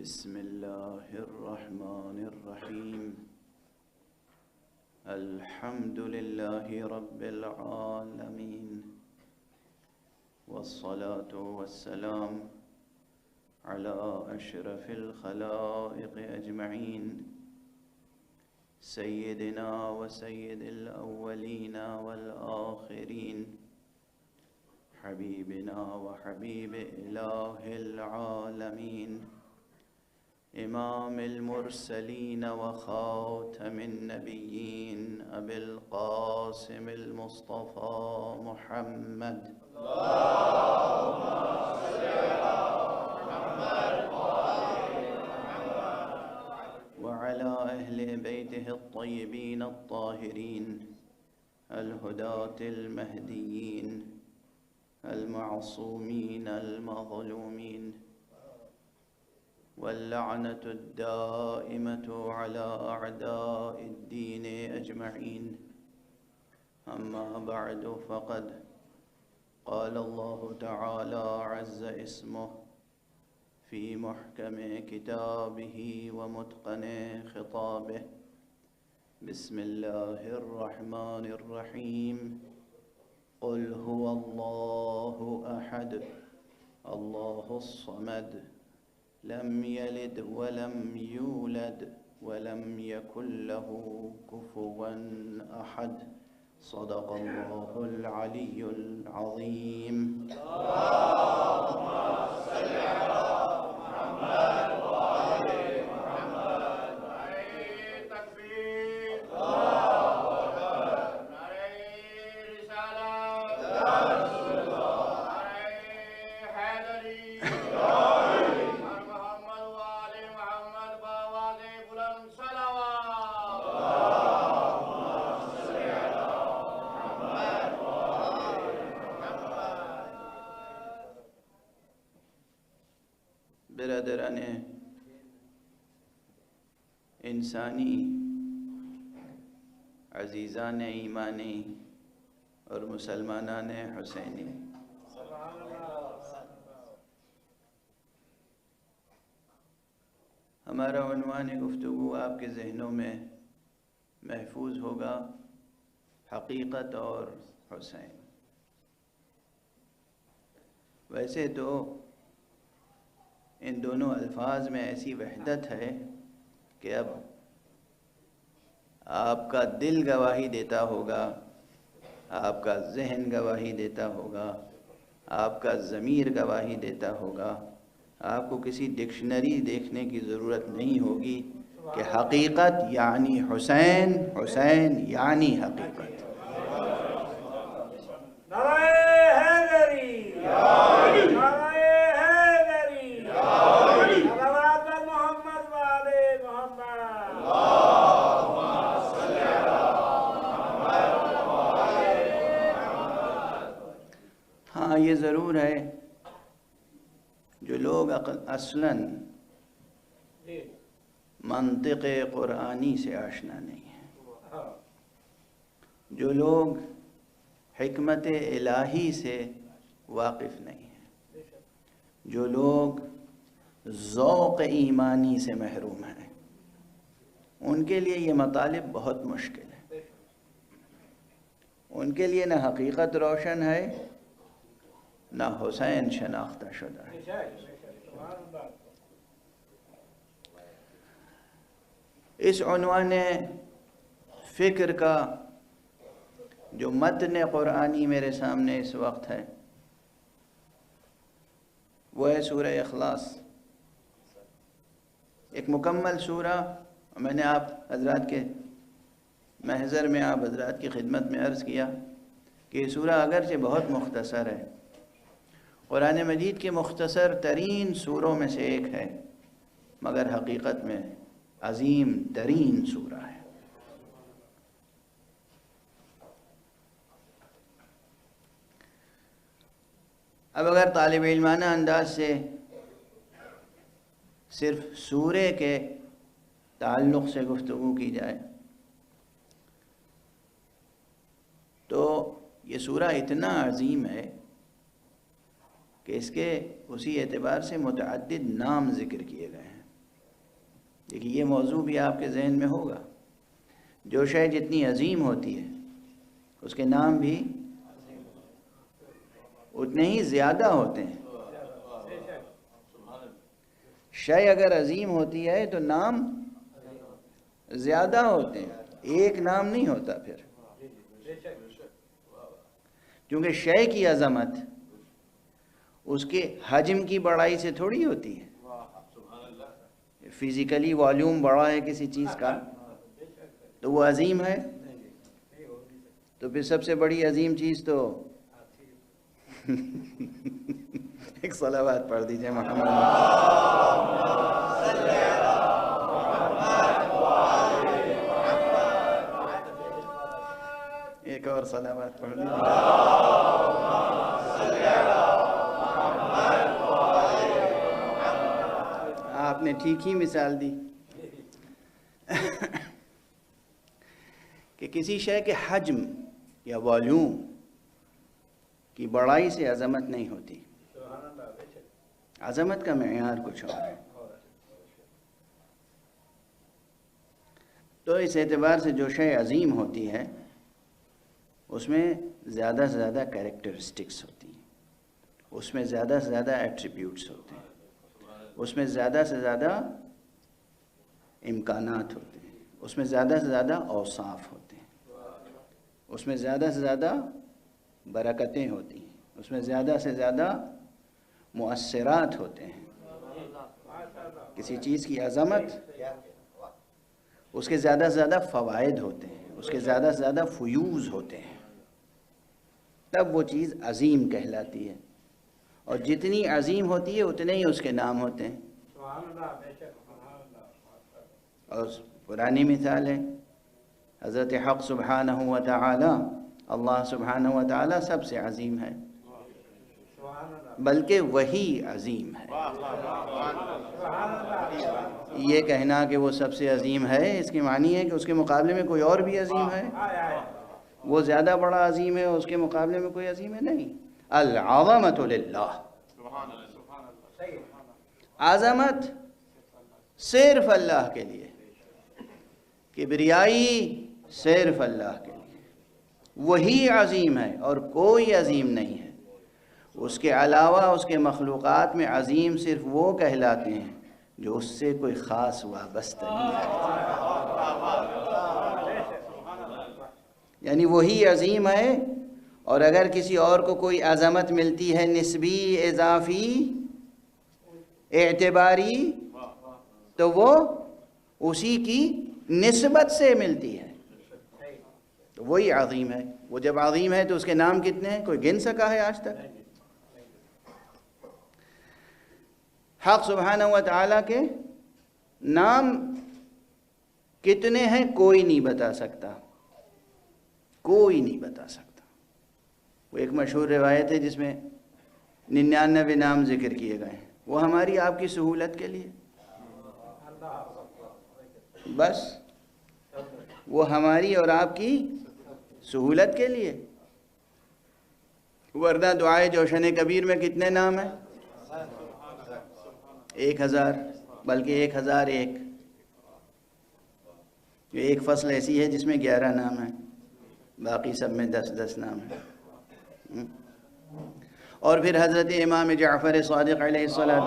بسم الله الرحمن الرحيم. الحمد لله رب العالمين، والصلاة والسلام على أشرف الخلائق أجمعين، سيدنا وسيد الأولين والآخرين، حبيبنا وحبيب إله العالمين، إمام المرسلين وخاتم النبيين، أبي القاسم المصطفى محمد. اللهم صل على محمد وعلى أهل بيته الطيبين الطاهرين الهداة المهديين المعصومين المظلومين، واللعنة الدائمة على أعداء الدين أجمعين. أما بعد، فقد قال الله تعالى عز اسمه في محكم كتابه ومتقن خطابه: بسم الله الرحمن الرحيم. قل هو الله أحد الله الصمد لم يلد ولم يولد ولم يكن له كفوا أحد. صدق الله العلي العظيم. اللهم صل على محمد وآل محمد. تکبیر، برادران انسانی، عزیزان ایمانی اور مسلمانان حسینی، ہمارا عنوان گفتگو آپ کے ذہنوں میں محفوظ ہوگا: حقیقت اور حسین۔ ویسے تو ان دونوں الفاظ میں ایسی وحدت ہے کہ اب آپ کا دل گواہی دیتا ہوگا، آپ کا ذہن گواہی دیتا ہوگا، آپ کا ضمیر گواہی دیتا ہوگا، آپ کو کسی ڈکشنری دیکھنے کی ضرورت نہیں ہوگی کہ حقیقت یعنی حسین، حسین یعنی حقیقت۔ ہاں، یہ ضرور ہے جو لوگ اصلاً منطق قرآنی سے آشنا نہیں ہیں، جو لوگ حکمت الہی سے واقف نہیں ہیں، جو لوگ ذوق ایمانی سے محروم ہیں، ان کے لیے یہ مطالب بہت مشکل ہے۔ ان کے لیے نہ حقیقت روشن ہے، نہ حسین شناختہ شدہ ہے۔ اس عنوان فکر کا جو متن قرآنی میرے سامنے اس وقت ہے وہ ہے سورہ اخلاص، ایک مکمل سورہ۔ میں نے آپ حضرات کے محضر میں آپ حضرات کی خدمت میں عرض کیا کہ یہ سورہ اگرچہ بہت مختصر ہے، قرآن مجید کے مختصر ترین سوروں میں سے ایک ہے، مگر حقیقت میں عظیم ترین سورہ ہے۔ اب اگر طالب علمانہ انداز سے صرف سورے کے تعلق سے گفتگو کی جائے تو یہ سورہ اتنا عظیم ہے کہ اس کے اسی اعتبار سے متعدد نام ذکر کیے گئے ہیں۔ دیکھیے یہ موضوع بھی آپ کے ذہن میں ہوگا، جو شے جتنی عظیم ہوتی ہے اس کے نام بھی اتنے ہی زیادہ ہوتے ہیں۔ شے اگر عظیم ہوتی ہے تو نام زیادہ ہوتے ہیں، ایک نام نہیں ہوتا پھر، کیونکہ شے کی عظمت اس کے حجم کی بڑائی سے تھوڑی ہوتی ہے۔ فزیکلی والیوم بڑا ہے کسی چیز کا تو وہ عظیم ہے، تو پھر سب سے بڑی عظیم چیز تو ایک صلوات پڑھ دیجئے محمد۔ ایک اور صلوات پڑھ دیجئے۔ آپ نے ٹھیک ہی مثال دی کہ کسی شے کے حجم یا والیوم کی بڑائی سے عظمت نہیں ہوتی، عظمت کا معیار کچھ اور ہے۔ تو اس اعتبار سے جو شے عظیم ہوتی ہے اس میں زیادہ سے زیادہ کیریکٹرسٹکس ہوتی ہیں، اس میں زیادہ سے زیادہ ایٹریبیوٹس ہوتے ہیں، اس میں زیادہ سے زیادہ امکانات ہوتے ہیں، اس میں زیادہ سے زیادہ اوصاف ہوتے ہیں، اس میں زیادہ سے زیادہ برکتیں ہوتی ہیں، اس میں زیادہ سے زیادہ مؤثرات ہوتے ہیں۔ کسی چیز کی عظمت، اس کے زیادہ سے زیادہ فوائد ہوتے ہیں، اس کے زیادہ سے زیادہ فیوز ہوتے ہیں، تب وہ چیز عظیم کہلاتی ہے، اور جتنی عظیم ہوتی ہے اتنے ہی اس کے نام ہوتے ہیں۔ اور پرانی مثال ہے حضرت حق سبحانہ و تعالی، اللہ سبحانہ و تعالی سب سے عظیم ہے، بلکہ وہی عظیم ہے۔ یہ کہنا کہ وہ سب سے عظیم ہے اس کی معنی ہے کہ اس کے مقابلے میں کوئی اور بھی عظیم ہے، وہ زیادہ بڑا عظیم ہے اور اس کے مقابلے میں کوئی عظیم ہے نہیں۔ العظمۃ للہ، عظمت صرف اللہ کے لیے، کبریائی صرف اللہ کے لیے، وہی عظیم ہے اور کوئی عظیم نہیں ہے۔ اس کے علاوہ اس کے مخلوقات میں عظیم صرف وہ کہلاتے ہیں جو اس سے کوئی خاص وابستگی ہے، یعنی وہی عظیم ہے، اور اگر کسی اور کو کوئی عظمت ملتی ہے نسبی، اضافی، اعتباری، تو وہ اسی کی نسبت سے ملتی ہے، تو وہی عظیم ہے۔ وہ جب عظیم ہے تو اس کے نام کتنے ہیں؟ کوئی گن سکا ہے آج تک؟ حق سبحانہ و تعالیٰ کے نام کتنے ہیں کوئی نہیں بتا سکتا، کوئی نہیں بتا سکتا۔ وہ ایک مشہور روایت ہے جس میں 99 نام ذکر کیے گئے ہیں، وہ ہماری آپ کی سہولت کے لیے، بس وہ ہماری اور آپ کی سہولت کے لیے، ورنہ دعائے جوشن کبیر میں کتنے نام ہیں؟ 1000، بلکہ 1001۔ ایک فصل ایسی ہے جس میں 11 نام ہیں، باقی سب میں 10 نام ہیں۔ اور پھر حضرت امام جعفر صادق علیہ السلام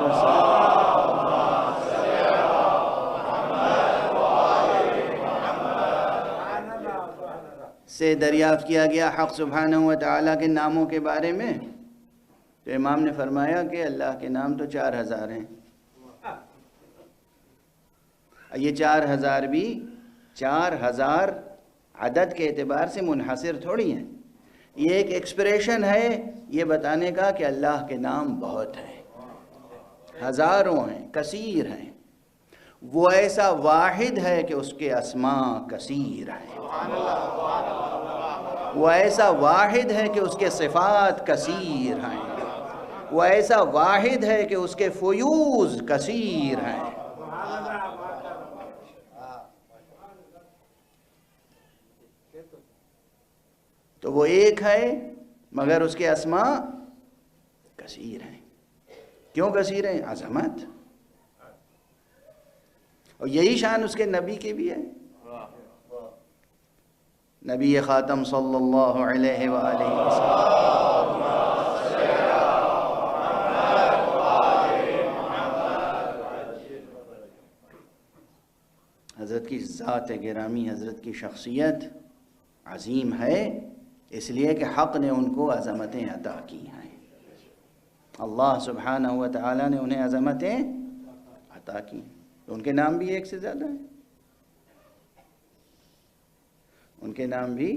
سے دریافت کیا گیا حق سبحانہ و تعالیٰ کے ناموں کے بارے میں، تو امام نے فرمایا کہ اللہ کے نام تو 4000 ہیں۔ یہ 4000 بھی 4000 عدد کے اعتبار سے منحصر تھوڑی ہیں، یہ ایک ایکسپریشن ہے یہ بتانے کا کہ اللہ کے نام بہت ہیں، ہزاروں ہیں، کثیر ہیں۔ وہ ایسا واحد ہے کہ اس کے اسماء کثیر ہیں، وہ ایسا واحد ہے کہ اس کے صفات کثیر ہیں، وہ ایسا واحد ہے کہ اس کے فیوز کثیر ہیں۔ تو وہ ایک ہے مگر اس کے اسماء کثیر ہیں۔ کیوں کثیر ہیں؟ عظمت۔ اور یہی شان اس کے نبی کی بھی ہے. نبی خاتم صلی اللہ علیہ وآلہ وسلم. حضرت کی ذات گرامی، حضرت کی شخصیت عظیم ہے، اس لیے کہ حق نے ان کو عظمتیں عطا کی ہیں. اللہ سبحانہ و تعالیٰ نے انہیں عظمتیں عطا کی. ان کے نام بھی ایک سے زیادہ ہیں. ان کے نام بھی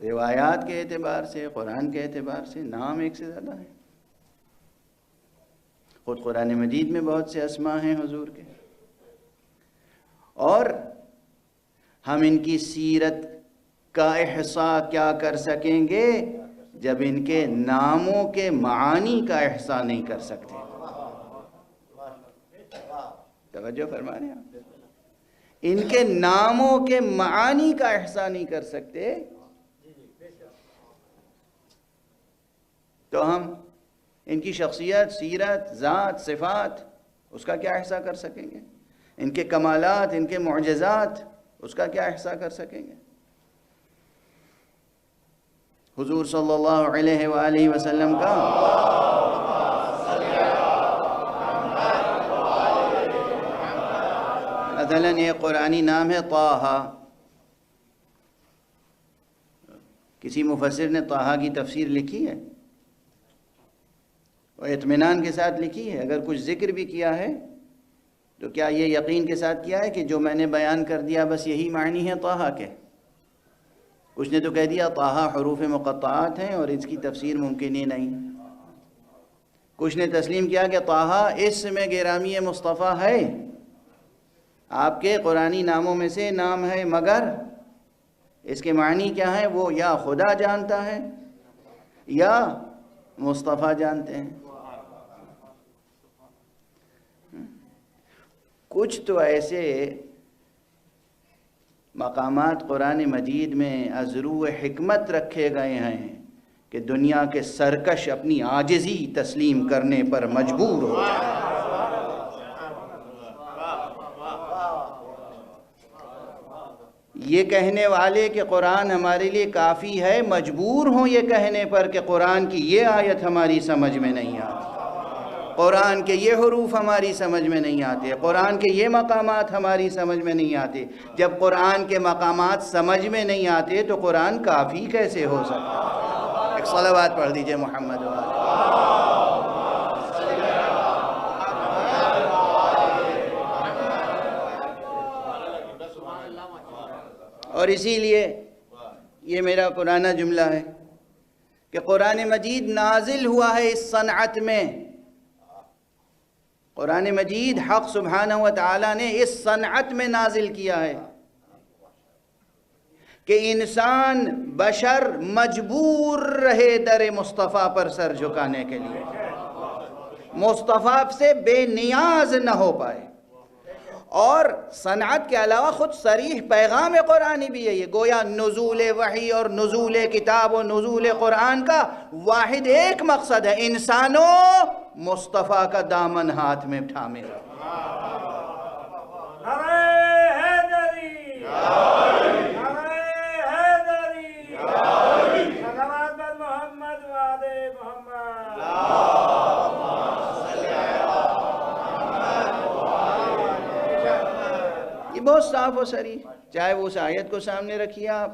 روایات کے اعتبار سے، قرآن کے اعتبار سے نام ایک سے زیادہ ہیں. خود قرآن مجید میں بہت سے اسماء ہیں حضور کے. اور ہم ان کی سیرت کا احصاء کیا کر سکیں گے جب ان کے ناموں کے معانی کا احصاء نہیں کر سکتے. توجہ فرما رہے ہیں آپ؟ ان کے ناموں کے معانی کا احصاء نہیں کر سکتے تو ہم ان کی شخصیت، سیرت، ذات، صفات اس کا کیا احصاء کر سکیں گے؟ ان کے کمالات، ان کے معجزات اس کا کیا احصاء کر سکیں گے؟ حضور صلی اللہ علیہ وآلہ وسلم کا مثلاً یہ قرآنی نام ہے طٰہٰ. کسی مفسر نے طٰہٰ کی تفسیر لکھی ہے اور اطمینان کے ساتھ لکھی ہے. اگر کچھ ذکر بھی کیا ہے تو کیا یہ یقین کے ساتھ کیا ہے کہ جو میں نے بیان کر دیا بس یہی معنی ہے طٰہٰ کے؟ کچھ نے تو کہہ دیا طٰہٰ حروف مقطعات ہیں اور اس کی تفسیر ممکن ہی نہیں. کچھ نے تسلیم کیا کہ طٰہٰ اسم گرامی مصطفیٰ ہے، آپ کے قرآنی ناموں میں سے نام ہے، مگر اس کے معنی کیا ہیں وہ یا خدا جانتا ہے یا مصطفیٰ جانتے ہیں. کچھ تو ایسے مقامات قرآن مجید میں ازرو حکمت رکھے گئے ہیں کہ دنیا کے سرکش اپنی عاجزی تسلیم کرنے پر مجبور ہو جائے. یہ کہنے والے کہ قرآن ہمارے لیے کافی ہے مجبور ہوں یہ کہنے پر کہ قرآن کی یہ آیت ہماری سمجھ میں نہیں آتی، قرآن کے یہ حروف ہماری سمجھ میں نہیں آتے، قرآن کے یہ مقامات ہماری سمجھ میں نہیں آتے. جب قرآن کے مقامات سمجھ میں نہیں آتے تو قرآن کافی کیسے ہو سکتا ہے؟ ایک صلوات پڑھ دیجئے محمد وآلہ. اور اسی لیے یہ میرا پرانا جملہ ہے کہ قرآن مجید نازل ہوا ہے اس صنعت میں. قرآن مجید حق سبحانہ و تعالیٰ نے اس صنعت میں نازل کیا ہے کہ انسان بشر مجبور رہے در مصطفیٰ پر سر جھکانے کے لیے، مصطفیٰ سے بے نیاز نہ ہو پائے. اور صنعت کے علاوہ خود صریح پیغام قرآنی بھی ہے. یہ گویا نزول وحی اور نزول کتاب و نزول قرآن کا واحد ایک مقصد ہے، انسانوں مصطفیٰ کا دامن ہاتھ میں تھامے رہو. بہت صاف و صریح، چاہے وہ اس آیت کو سامنے رکھیے آپ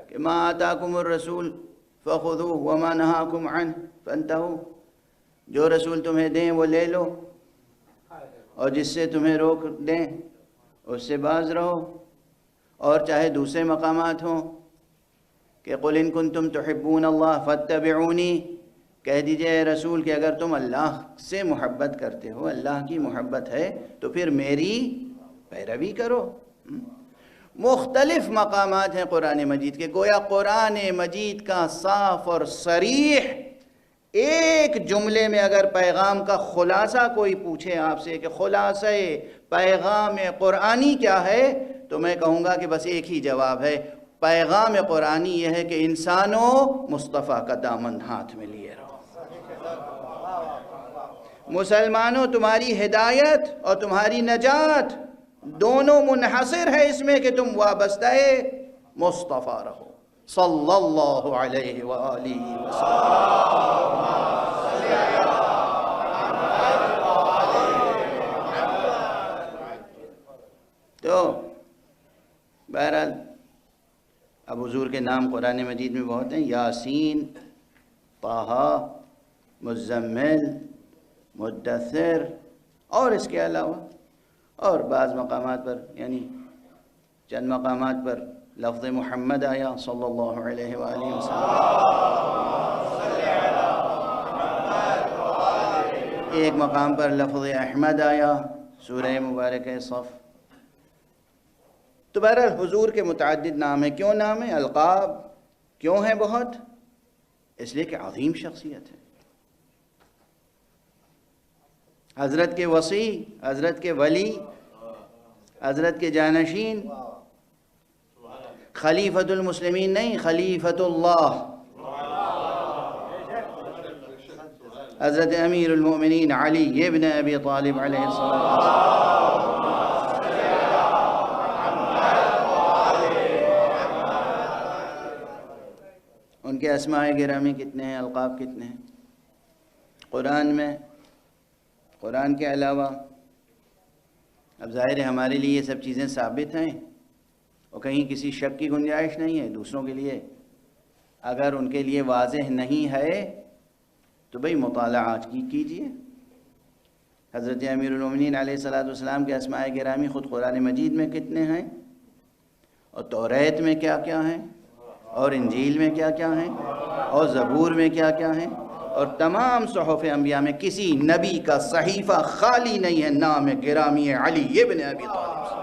کہ ما آتاکم الرسول فخذوہ وما نہاکم عنہ فانتہوا، جو رسول تمہیں دیں وہ لے لو اور جس سے تمہیں روک دیں اس سے باز رہو. اور چاہے دوسرے مقامات ہوں کہ قل ان کنتم تحبون اللہ فاتبعونی، کہہ دیجئے اے رسول کہ اگر تم اللہ سے محبت کرتے ہو، اللہ کی محبت ہے تو پھر میری پیروی کرو. مختلف مقامات ہیں قرآن مجید کے. گویا قرآن مجید کا صاف اور صریح ایک جملے میں اگر پیغام کا خلاصہ کوئی پوچھے آپ سے کہ خلاصہ پیغام قرآنی کیا ہے تو میں کہوں گا کہ بس ایک ہی جواب ہے، پیغام قرآنی یہ ہے کہ انسانوں مصطفیٰ کا دامن ہاتھ میں لیے رہو. مسلمانوں تمہاری ہدایت اور تمہاری نجات دونوں منحصر ہے اس میں کہ تم وابستہ مصطفیٰ رہو صلی اللہ علیہ وآلہ وسلم۔ تو بہرحال اب حضور کے نام قرآن مجید میں بہت ہیں، یاسین، طٰہٰ، مزمل، مدثر، اور اس کے علاوہ اور بعض مقامات پر یعنی چند مقامات پر لفظ محمد آیا صلی اللہ علیہ وآلہ وسلم، ایک مقام پر لفظ احمد آیا سورہ مبارکہ صف۔ تو بہرحال حضور کے متعدد نام ہیں۔ کیوں نام ہیں؟ القاب کیوں ہیں بہت؟ اس لیے کہ عظیم شخصیت ہے، حضرت کے وصی، حضرت کے ولی، حضرت کے جانشین، خلیفۃ المسلمین نہیں، خلیفۃ اللہ، حضرت امیر المؤمنین علی ابن ابی طالب علیہ السلام۔ ان کے اسماء گرامی کتنے ہیں، القاب کتنے ہیں قرآن میں؟ قرآن کے علاوہ اب ظاہر ہے ہمارے لیے یہ سب چیزیں ثابت ہیں اور کہیں کسی شک کی گنجائش نہیں ہے۔ دوسروں کے لیے اگر ان کے لیے واضح نہیں ہے تو بھئی مطالعہ کیجئے۔ حضرت امیر المومنین علیہ السلام کے اسماء گرامی خود قرآن مجید میں کتنے ہیں، اور توریت میں کیا کیا ہیں، اور انجیل میں کیا کیا ہیں، اور زبور میں کیا کیا ہیں، اور تمام صحف انبیاء میں کسی نبی کا صحیفہ خالی نہیں ہے نام گرامی علی ابن ابی طالب سے۔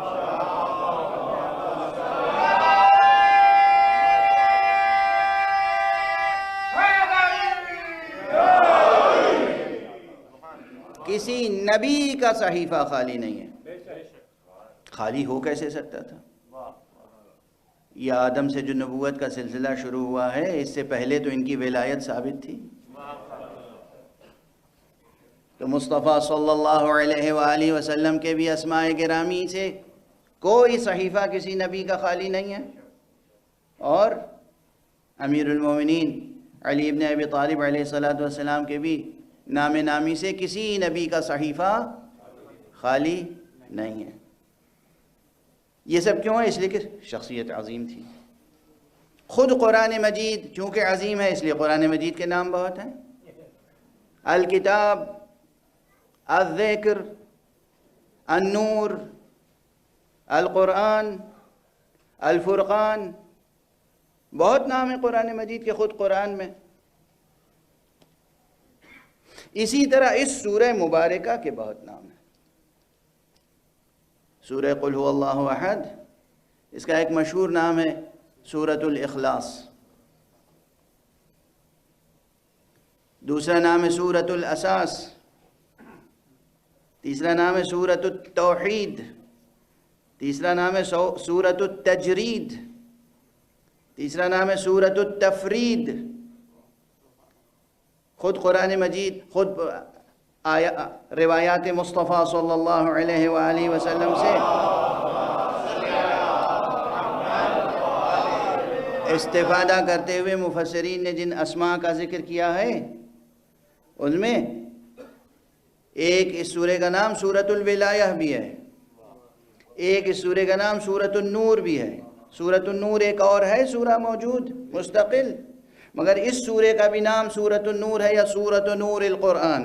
کسی نبی کا صحیفہ خالی نہیں ہے۔ خالی ہو کیسے سکتا تھا؟ یہ آدم سے جو نبوت کا سلسلہ شروع ہوا ہے اس سے پہلے تو ان کی ولایت ثابت تھی۔ تو مصطفیٰ صلی اللہ علیہ وآلہ وسلم کے بھی اسماء گرامی سے کوئی صحیفہ کسی نبی کا خالی نہیں ہے، اور امیر المومنین علی ابن ابی طالب علیہ السلام کے بھی نام نامی سے کسی نبی کا صحیفہ خالی نہیں ہے۔ یہ سب کیوں ہے؟ اس لیے کہ شخصیت عظیم تھی۔ خود قرآن مجید چونکہ عظیم ہے اس لیے قرآن مجید کے نام بہت ہیں۔ الکتاب، الذکر، النور، القرآن، الفرقان، بہت نام ہیں قرآن مجید کے خود قرآن میں۔ اسی طرح اس سورہ مبارکہ کے بہت نام ہیں۔ سورہ قل هو اللہ احد، اس کا ایک مشہور نام ہے سورۃ الاخلاص، دوسرا نام ہے سورۃ الاساس، تیسرا نام ہے سورۃ التوحید، تیسرا نام ہے سورۃ التجرید، تیسرا نام ہے سورۃ التفرید۔ خود قرآن مجید، خود روایات مصطفیٰ صلی اللہ علیہ وآلہ وسلم سے استفادہ کرتے ہوئے مفسرین نے جن اسماء کا ذکر کیا ہے ان میں ایک اس سورہ کا نام سورۃ الولایہ بھی ہے، ایک اس سورہ کا نام سورۃ النور بھی ہے۔ سورۃ النور ایک اور ہے سورہ موجود مستقل، مگر اس سورہ کا بھی نام سورۃ النور ہے یا سورۃ نور القرآن،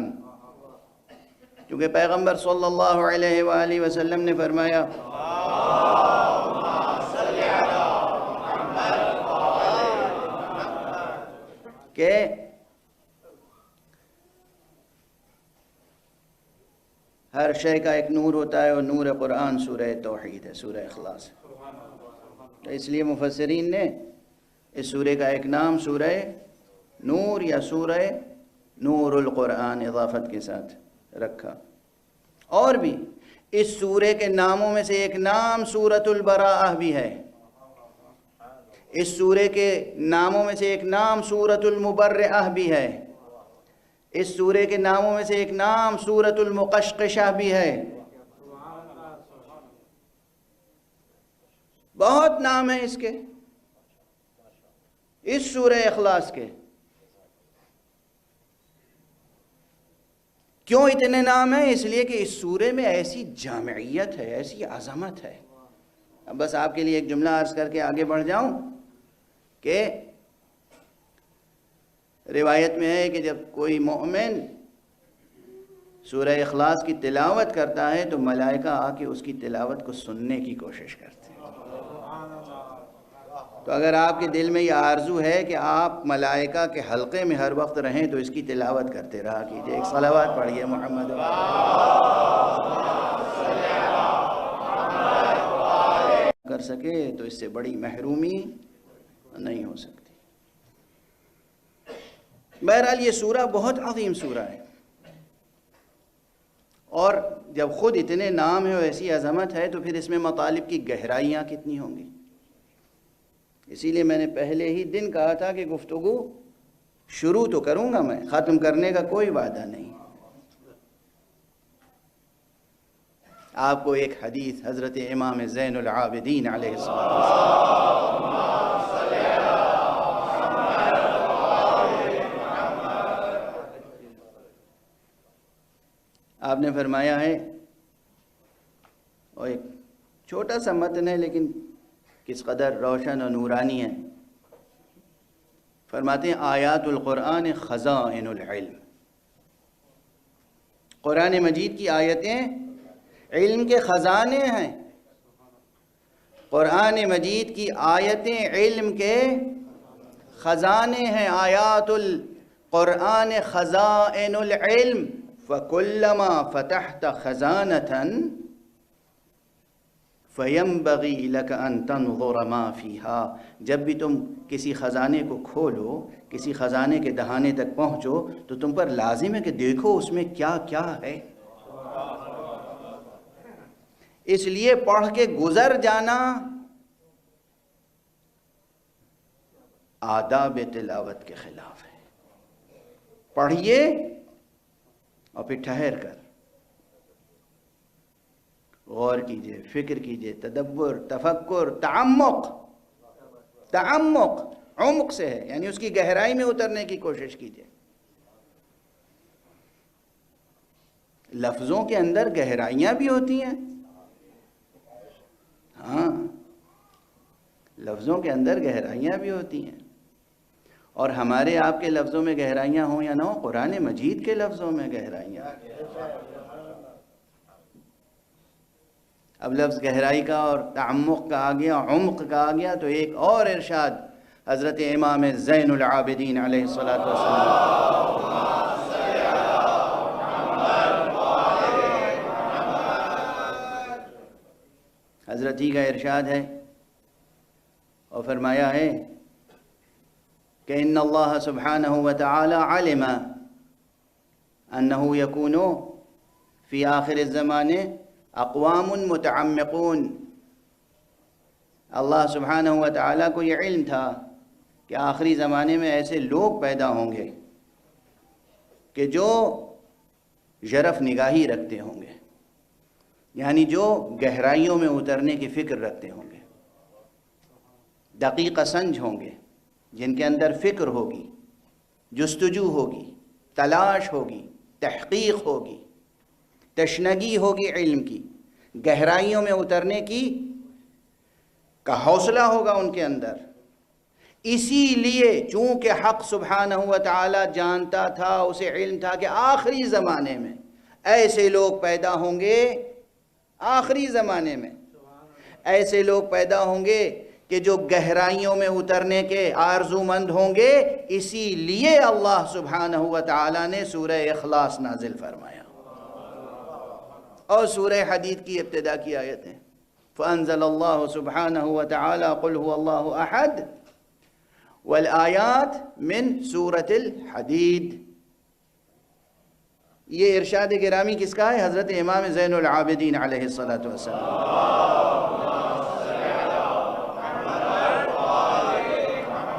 کیونکہ پیغمبر صلی اللہ علیہ وآلہ وسلم نے فرمایا کہ ہر شے کا ایک نور ہوتا ہے، اور نور قرآن سورہ توحید ہے، سورہ اخلاص ہے۔ تو اس لیے مفسرین نے اس سورہ کا ایک نام سورہ نور یا سورہ نور القرآن اضافت کے ساتھ رکھا۔ اور بھی اس سورہ کے ناموں میں سے ایک نام سورۃ البراءہ بھی ہے، اس سورہ کے ناموں میں سے ایک نام سورۃ المبرئہ بھی ہے، اس سورہ کے ناموں میں سے ایک نام سورۃ المقشقشہ بھی ہے، بہت نام ہیں اس کے، اس سورہ اخلاص کے۔ کیوں اتنے نام ہیں؟ اس لیے کہ اس سورے میں ایسی جامعیت ہے، ایسی عظمت ہے۔ اب بس آپ کے لیے ایک جملہ عرض کر کے آگے بڑھ جاؤں کہ روایت میں ہے کہ جب کوئی مومن سورہ اخلاص کی تلاوت کرتا ہے تو ملائکہ آ کے اس کی تلاوت کو سننے کی کوشش کرتے ہیں۔ تو اگر آپ کے دل میں یہ آرزو ہے کہ آپ ملائکہ کے حلقے میں ہر وقت رہیں تو اس کی تلاوت کرتے رہا کیجئے۔ ایک صلوات پڑھیے محمد کر سکے تو اس سے بڑی محرومی نہیں ہو سکتی۔ بہرحال یہ سورہ بہت عظیم سورہ ہے، اور جب خود اتنے نام ہیں اور ایسی عظمت ہے تو پھر اس میں مطالب کی گہرائیاں کتنی ہوں گی۔ اسی لیے میں نے پہلے ہی دن کہا تھا کہ گفتگو شروع تو کروں گا، میں ختم کرنے کا کوئی وعدہ نہیں۔ آپ کو ایک حدیث حضرت امام زین العابدین علیہ السلام آپ نے فرمایا ہے، اور ایک چھوٹا سا متن ہے لیکن کس قدر روشن اور نورانی ہے۔ فرماتے ہیں آیات القرآن خزائن العلم، قرآن مجید کی آیتیں علم کے خزانے ہیں۔ قرآن مجید کی آیتیں علم کے خزانے ہیں۔ آیات القرآن خزائن العلم فَكُلَّمَا فَتَحْتَ خَزَانَةً فَيَنْبَغِي لَكَ أَن تَنْظُرَ مَا فِيهَا، جب بھی تم کسی خزانے کو کھولو، کسی خزانے کے دہانے تک پہنچو تو تم پر لازم ہے کہ دیکھو اس میں کیا کیا ہے۔ اس لیے پڑھ کے گزر جانا آداب تلاوت کے خلاف ہے۔ پڑھیے اور پھر ٹھہر کر غور کیجئے، فکر کیجئے، تدبر، تفکر، تعمق عمق سے ہے، یعنی اس کی گہرائی میں اترنے کی کوشش کیجئے۔ لفظوں کے اندر گہرائیاں بھی ہوتی ہیں، ہاں لفظوں کے اندر گہرائیاں بھی ہوتی ہیں، اور ہمارے آپ کے لفظوں میں گہرائیاں ہوں یا نہ ہوں، قرآن مجید کے لفظوں میں گہرائیاں۔ اب لفظ گہرائی کا اور تعمق کا آ گیا، عمق کا آ گیا، تو ایک اور ارشاد حضرت امام زین العابدین علیہ الصلوۃ والسلام، حضرت ہی کا ارشاد ہے اور فرمایا ہے کہ ان اللہ سبحانہ وتعالی علم انه یکون فی آخر الزمان اقوام متعمقون، اللہ سبحانہ وتعالی کو یہ علم تھا کہ آخری زمانے میں ایسے لوگ پیدا ہوں گے کہ جو ژرف نگاہی رکھتے ہوں گے، یعنی جو گہرائیوں میں اترنے کی فکر رکھتے ہوں گے، دقیق سنج ہوں گے، جن کے اندر فکر ہوگی، جستجو ہوگی، تلاش ہوگی، تحقیق ہوگی، تشنگی ہوگی علم کی، گہرائیوں میں اترنے کی کا حوصلہ ہوگا ان کے اندر۔ اسی لیے چونکہ حق سبحانہ وتعالی جانتا تھا، اسے علم تھا کہ آخری زمانے میں ایسے لوگ پیدا ہوں گے، آخری زمانے میں ایسے لوگ پیدا ہوں گے کہ جو گہرائیوں میں اترنے کے آرزو مند ہوں گے، اسی لیے اللہ سبحانہ وتعالی نے سورہ اخلاص نازل فرمایا اور سورہ حدید کی ابتدا کی آیتیں۔ فَأَنزَلَ اللَّهُ سُبْحَانَهُ وَتَعَالَى قُلْ هُوَ اللَّهُ أَحَدٌ والآیات من سورة الحدید۔ یہ ارشاد گرامی کس کا ہے؟ حضرت امام زین العابدین علیہ السلام۔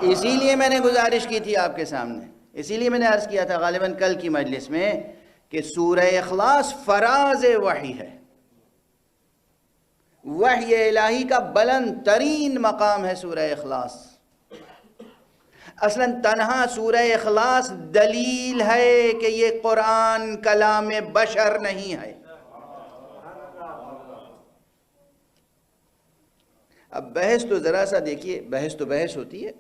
اسی لیے میں نے گزارش کی تھی آپ کے سامنے، اسی لیے میں نے عرض کیا تھا غالباً کل کی مجلس میں کہ سورہ اخلاص فراز وحی ہے، وحی الہی کا بلند ترین مقام ہے سورہ اخلاص۔ اصلاً تنہا سورہ اخلاص دلیل ہے کہ یہ قرآن کلام بشر نہیں ہے۔ اب بحث تو ذرا سا دیکھیے، بحث تو بحث ہوتی ہے،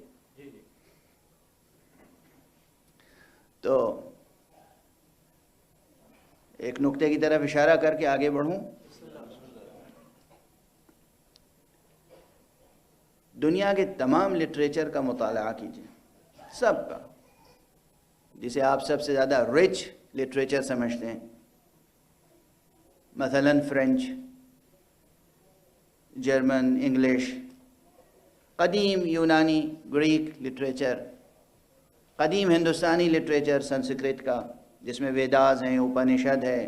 تو ایک نقطے کی طرف اشارہ کر کے آگے بڑھوں۔ دنیا کے تمام لٹریچر کا مطالعہ کیجیے، سب کا، جسے آپ سب سے زیادہ رچ لٹریچر سمجھتے ہیں، مثلاً فرینچ، جرمن، انگلش، قدیم یونانی گریک لٹریچر، قدیم ہندوستانی لٹریچر سنسکرت کا، جس میں ویداز ہیں، اپنشد ہے،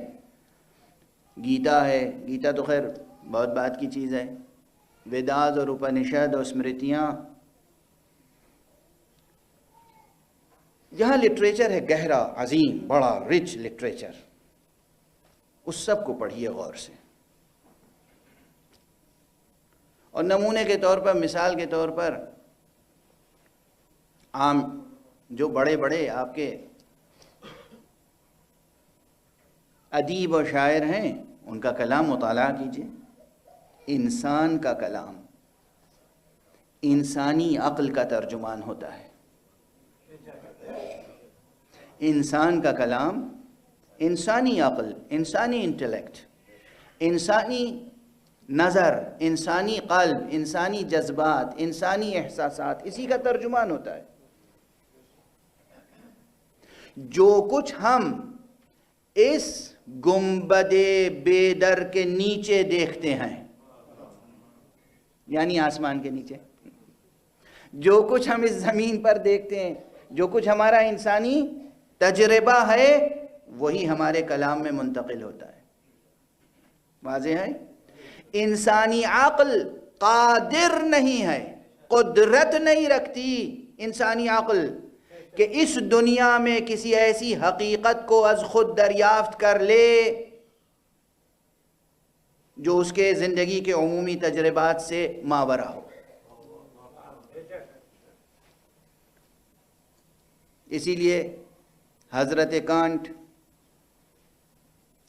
گیتا ہے۔ گیتا تو خیر بہت بات کی چیز ہے۔ ویداز اور اپنشد اور اسمرتیاں، جہاں لٹریچر ہے گہرا، عظیم، بڑا، رچ لٹریچر، اس سب کو پڑھیے غور سے۔ اور نمونے کے طور پر، مثال کے طور پر، عام جو بڑے بڑے آپ کے ادیب و شاعر ہیں، ان کا کلام مطالعہ کیجیے۔ انسان کا کلام انسانی عقل کا ترجمان ہوتا ہے۔ انسان کا کلام انسانی عقل، انسانی انٹلیکٹ، انسانی نظر، انسانی قلب، انسانی جذبات، انسانی احساسات، اسی کا ترجمان ہوتا ہے۔ جو کچھ ہم اس گنبد بے در کے نیچے دیکھتے ہیں، یعنی آسمان کے نیچے، جو کچھ ہم اس زمین پر دیکھتے ہیں، جو کچھ ہمارا انسانی تجربہ ہے، وہی ہمارے کلام میں منتقل ہوتا ہے۔ واضح ہے؟ انسانی عقل قادر نہیں ہے، قدرت نہیں رکھتی انسانی عقل کہ اس دنیا میں کسی ایسی حقیقت کو از خود دریافت کر لے جو اس کے زندگی کے عمومی تجربات سے ماورا ہو۔ اسی لیے حضرت کانٹ،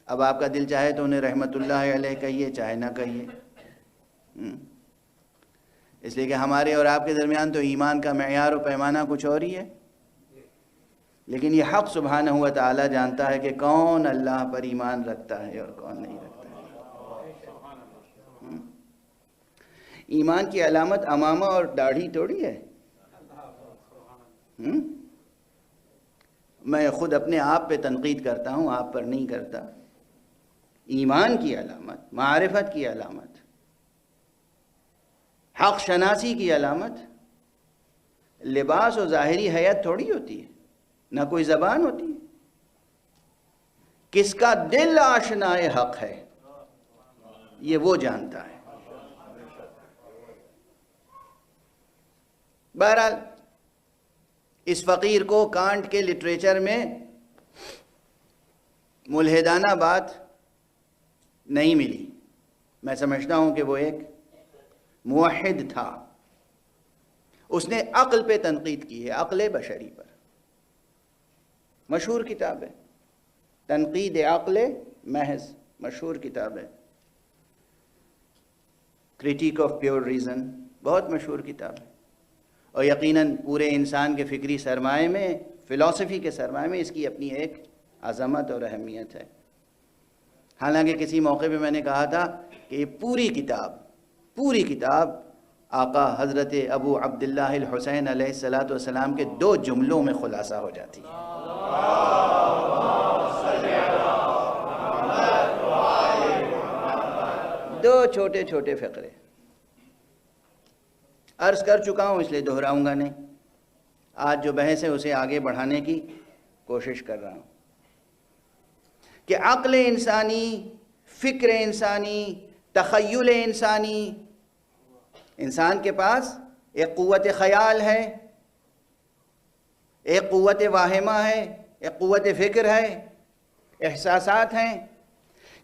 اب آپ کا دل چاہے تو انہیں رحمت اللہ علیہ کہیے، چاہے نہ کہیے، اس لیے کہ ہمارے اور آپ کے درمیان تو ایمان کا معیار و پیمانہ کچھ اور ہی ہے، لیکن یہ حق سبحانہ و تعالی جانتا ہے کہ کون اللہ پر ایمان رکھتا ہے اور کون نہیں رکھتا ہے۔ ایمان کی علامت امامہ اور داڑھی تھوڑی ہے۔ میں خود اپنے آپ پہ تنقید کرتا ہوں، آپ پر نہیں کرتا۔ ایمان کی علامت، معرفت کی علامت، حق شناسی کی علامت لباس و ظاہری حیت تھوڑی ہوتی ہے، نہ کوئی زبان ہوتی ہے۔ کس کا دل آشنائے حق ہے، یہ وہ جانتا ہے۔ بہرحال اس فقیر کو کانٹ کے لٹریچر میں ملحدانہ بات نہیں ملی۔ میں سمجھتا ہوں کہ وہ ایک موحد تھا۔ اس نے عقل پہ تنقید کی ہے، عقل بشری پر۔ مشہور کتاب ہے تنقید عقل محض، مشہور کتاب ہے۔ کرٹیک آف پیور ریزن، بہت مشہور کتاب ہے، اور یقیناً پورے انسان کے فکری سرمایہ میں، فلسفی کے سرمایہ میں اس کی اپنی ایک عظمت اور اہمیت ہے۔ حالانکہ کسی موقع پہ میں نے کہا تھا کہ یہ پوری کتاب آقا حضرت ابو عبداللہ الحسین علیہ السلام کے 2 جملوں میں خلاصہ ہو جاتی ہے۔ دو چھوٹے چھوٹے فقرے عرض کر چکا ہوں، اس لیے دہراؤں گا نہیں۔ آج جو بحث ہے اسے آگے بڑھانے کی کوشش کر رہا ہوں کہ عقل انسانی، فکر انسانی، تخیل انسانی، انسان کے پاس ایک قوت خیال ہے، ایک قوت واہمہ ہے، ایک قوت فکر ہے، احساسات ہیں۔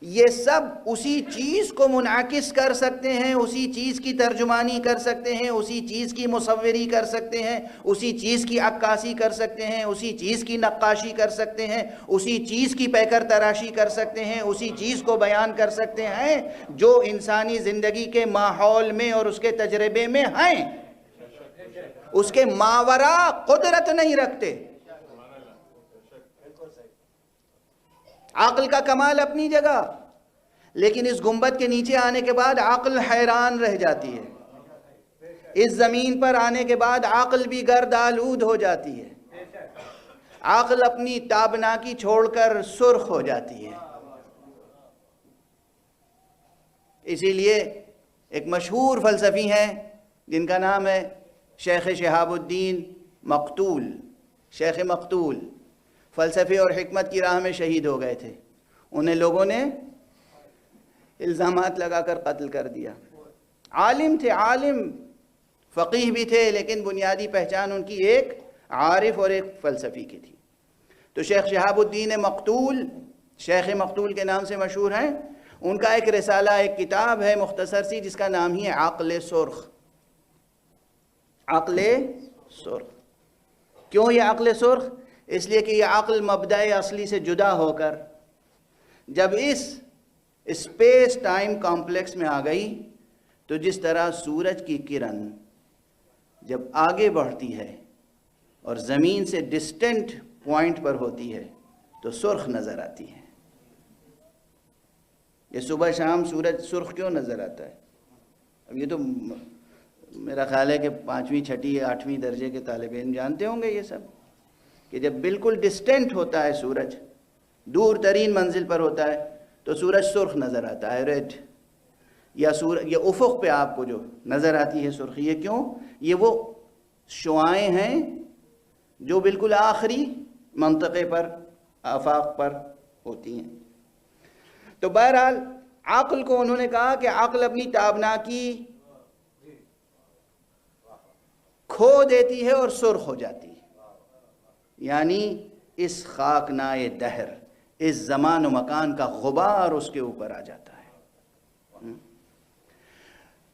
یہ سب اسی چیز کو منعکس کر سکتے ہیں، اسی چیز کی ترجمانی کر سکتے ہیں، اسی چیز کی مصوری کر سکتے ہیں، اسی چیز کی عکاسی کر سکتے ہیں، اسی چیز کی نقاشی کر سکتے ہیں، اسی چیز کی پیکر تراشی کر سکتے ہیں، اسی چیز کو بیان کر سکتے ہیں جو انسانی زندگی کے ماحول میں اور اس کے تجربے میں ہیں، اس کے ماورا قدرت نہیں رکھتے۔ عقل کا کمال اپنی جگہ، لیکن اس گنبد کے نیچے آنے کے بعد عقل حیران رہ جاتی ہے، اس زمین پر آنے کے بعد عقل بھی گرد آلود ہو جاتی ہے، عقل اپنی تابناکی چھوڑ کر سرخ ہو جاتی ہے۔ اسی لیے ایک مشہور فلسفی ہیں جن کا نام ہے شیخ شہاب الدین مقتول، شیخ مقتول، فلسفے اور حکمت کی راہ میں شہید ہو گئے تھے، انہیں لوگوں نے الزامات لگا کر قتل کر دیا۔ عالم تھے، عالم فقیہ بھی تھے، لیکن بنیادی پہچان ان کی ایک عارف اور ایک فلسفی کی تھی۔ تو شیخ شہاب الدین مقتول، شیخ مقتول کے نام سے مشہور ہیں، ان کا ایک رسالہ، ایک کتاب ہے مختصر سی جس کا نام ہی ہے عقل سرخ۔ عقل سرخ، کیوں یہ عقل سرخ؟ اس لیے کہ یہ عقل مبدأ اصلی سے جدا ہو کر جب اس اسپیس ٹائم کمپلیکس میں آ گئی تو جس طرح سورج کی کرن جب آگے بڑھتی ہے اور زمین سے ڈسٹنٹ پوائنٹ پر ہوتی ہے تو سرخ نظر آتی ہے۔ یہ صبح شام سورج سرخ کیوں نظر آتا ہے؟ اب یہ تو میرا خیال ہے کہ 5ویں 6ٹھی 8ویں درجے کے طالب علم جانتے ہوں گے یہ سب، کہ جب بالکل ڈسٹنٹ ہوتا ہے سورج، دور ترین منزل پر ہوتا ہے تو سورج سرخ نظر آتا ہے، ریڈ، یا یہ افق پہ آپ کو جو نظر آتی ہے سرخی، یہ کیوں؟ یہ وہ شعاعیں ہیں جو بالکل آخری منطقے پر، آفاق پر ہوتی ہیں۔ تو بہرحال عقل کو انہوں نے کہا کہ عقل اپنی تابناکی کھو دیتی ہے اور سرخ ہو جاتی ہے، یعنی اس خاکنائے دہر، اس زمان و مکان کا غبار اس کے اوپر آ جاتا ہے۔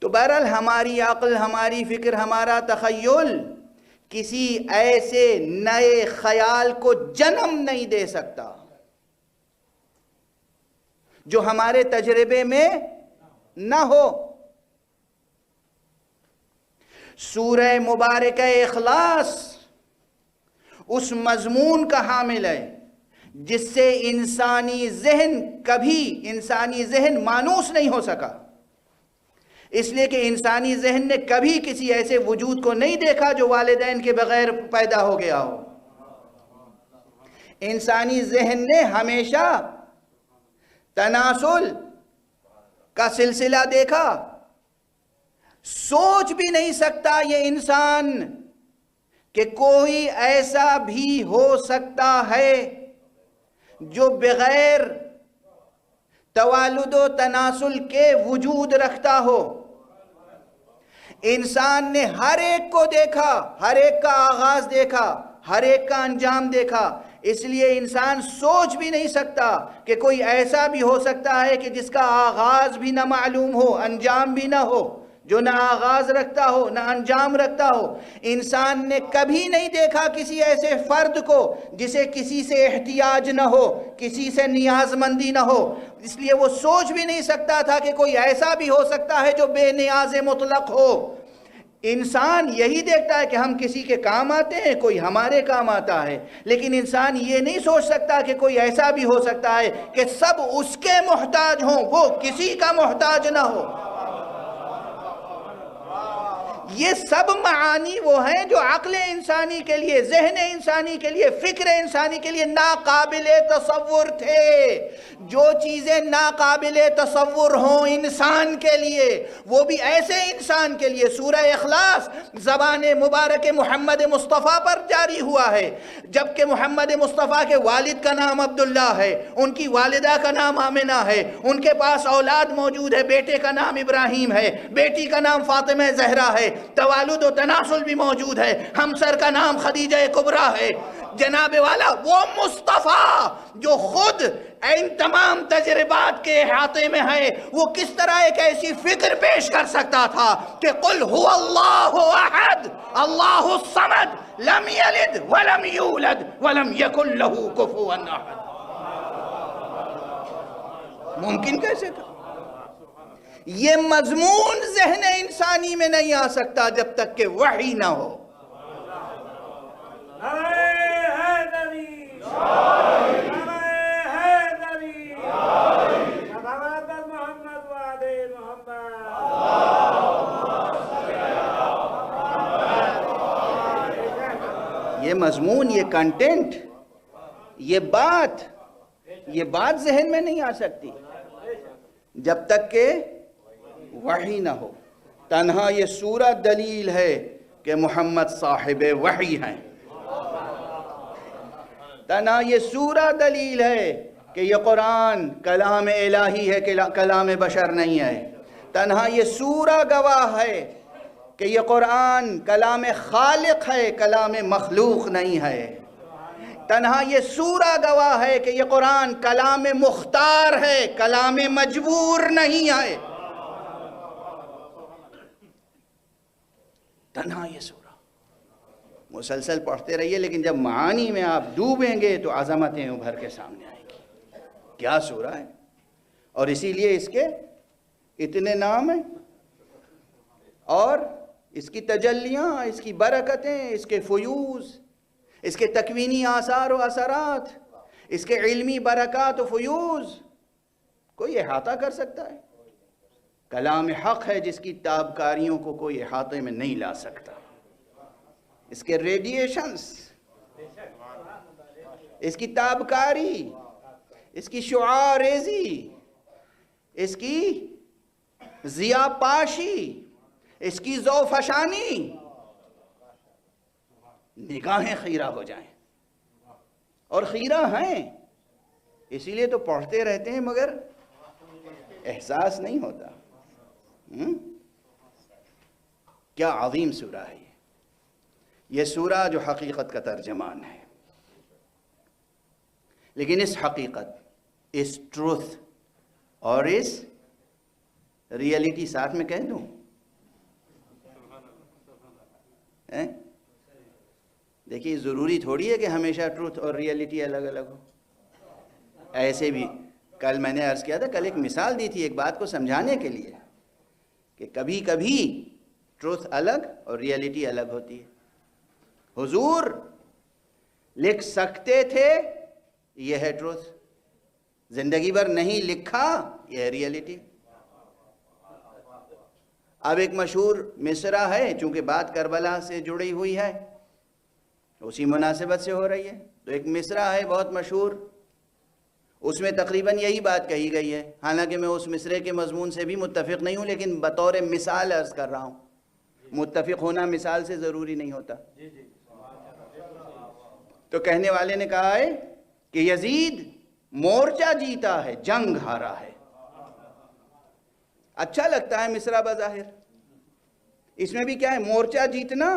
تو بہرحال ہماری عقل، ہماری فکر، ہمارا تخیل کسی ایسے نئے خیال کو جنم نہیں دے سکتا جو ہمارے تجربے میں نہ ہو۔ سورہ مبارکہ اخلاص اس مضمون کا حامل ہے جس سے انسانی ذہن مانوس نہیں ہو سکا، اس لیے کہ انسانی ذہن نے کبھی کسی ایسے وجود کو نہیں دیکھا جو والدین کے بغیر پیدا ہو گیا ہو۔ انسانی ذہن نے ہمیشہ تناسل کا سلسلہ دیکھا۔ سوچ بھی نہیں سکتا یہ انسان کہ کوئی ایسا بھی ہو سکتا ہے جو بغیر توالد و تناسل کے وجود رکھتا ہو۔ انسان نے ہر ایک کو دیکھا، ہر ایک کا آغاز دیکھا، ہر ایک کا انجام دیکھا، اس لیے انسان سوچ بھی نہیں سکتا کہ کوئی ایسا بھی ہو سکتا ہے کہ جس کا آغاز بھی نہ معلوم ہو، انجام بھی نہ ہو، جو نہ آغاز رکھتا ہو نہ انجام رکھتا ہو۔ انسان نے کبھی نہیں دیکھا کسی ایسے فرد کو جسے کسی سے احتیاج نہ ہو، کسی سے نیاز مندی نہ ہو، اس لیے وہ سوچ بھی نہیں سکتا تھا کہ کوئی ایسا بھی ہو سکتا ہے جو بے نیاز مطلق ہو۔ انسان یہی دیکھتا ہے کہ ہم کسی کے کام آتے ہیں، کوئی ہمارے کام آتا ہے، لیکن انسان یہ نہیں سوچ سکتا کہ کوئی ایسا بھی ہو سکتا ہے کہ سب اس کے محتاج ہوں، وہ کسی کا محتاج نہ ہو۔ یہ سب معانی وہ ہیں جو عقل انسانی کے لیے، ذہن انسانی کے لیے، فکر انسانی کے لیے ناقابل تصور تھے۔ جو چیزیں ناقابل تصور ہوں انسان کے لیے، وہ بھی ایسے انسان کے لیے۔ سورہ اخلاص زبان مبارک محمد مصطفیٰ پر جاری ہوا ہے، جبکہ محمد مصطفیٰ کے والد کا نام عبداللہ ہے، ان کی والدہ کا نام آمنہ ہے، ان کے پاس اولاد موجود ہے، بیٹے کا نام ابراہیم ہے، بیٹی کا نام فاطمہ زہرا ہے، توالد و تناسل بھی موجود ہے، ہمسر کا نام خدیجہ کبریٰ ہے۔ جناب والا وہ مصطفیٰ جو خود ان تمام تجربات کے احاطے میں ہے، وہ کس طرح ایک ایسی فکر پیش کر سکتا تھا کہ قل هو اللہ احد اللہ الصمد لم یلد ولم یولد ولم یکن له کفوا احد؟ ممکن کیسے تھا؟ یہ مضمون ذہن انسانی میں نہیں آ سکتا جب تک کہ وحی نہ ہو۔ یہ مضمون، یہ کنٹینٹ، یہ بات ذہن میں نہیں آ سکتی جب تک کہ وحی نہ ہو۔ تنہا یہ سورہ دلیل ہے کہ محمد صاحب وحی ہیں، تنہا یہ سورہ دلیل ہے کہ یہ قرآن کلام الہی ہے، کلام بشر نہیں ہے۔ تنہا یہ سورہ گواہ ہے کہ یہ قرآن کلام خالق ہے، کلام مخلوق نہیں ہے۔ تنہا یہ سورہ گواہ ہے کہ یہ قرآن کلام مختار ہے، کلام مجبور نہیں ہے۔ تنہا یہ سورہ، مسلسل پڑھتے رہیے، لیکن جب معانی میں آپ ڈوبیں گے تو عظمتیں ابھر کے سامنے آئیں گی۔ کیا سورہ ہے! اور اسی لیے اس کے اتنے نام ہیں، اور اس کی تجلیاں، اس کی برکتیں، اس کے فیوز، اس کے تکوینی آثار و اثرات، اس کے علمی برکات و فیوز کوئی احاطہ کر سکتا ہے؟ کلام حق ہے جس کی تابکاریوں کو کوئی احاطے میں نہیں لا سکتا۔ اس کے ریڈیشنز، اس کی تابکاری، اس کی شعاع ریزی، اس کی ضیاء پاشی، اس کی ذوفشانی، نگاہیں خیرہ ہو جائیں، اور خیرہ ہیں، اسی لیے تو پڑھتے رہتے ہیں مگر احساس نہیں ہوتا۔ کیا عظیم سورہ ہے یہ سورہ جو حقیقت کا ترجمان ہے، لیکن اس حقیقت، اس ٹروتھ اور اس ریئلٹی ساتھ میں کہہ دوں، دیکھیے ضروری تھوڑی ہے کہ ہمیشہ ٹروتھ اور ریئلٹی الگ الگ ہو۔ ایسے بھی کل میں نے عرض کیا تھا، کل ایک مثال دی تھی ایک بات کو سمجھانے کے لیے کہ کبھی کبھی ٹروتھ الگ اور ریئلٹی الگ ہوتی ہے۔ حضور لکھ سکتے تھے، یہ ہے ٹروتھ، زندگی بھر نہیں لکھا، یہ ہے ریئلٹی۔ اب ایک مشہور مصرع ہے، چونکہ بات کربلا سے جڑی ہوئی ہے، اسی مناسبت سے ہو رہی ہے، تو ایک مصرع ہے بہت مشہور، اس میں تقریباً یہی بات کہی گئی ہے، حالانکہ میں اس مصرعے کے مضمون سے بھی متفق نہیں ہوں، لیکن بطور مثال عرض کر رہا ہوں۔ متفق ہونا مثال سے ضروری نہیں ہوتا۔ تو کہنے والے نے کہا ہے کہ یزید مورچہ جیتا ہے، جنگ ہارا ہے۔ اچھا لگتا ہے مصرع بظاہر، اس میں بھی کیا ہے؟ مورچہ جیتنا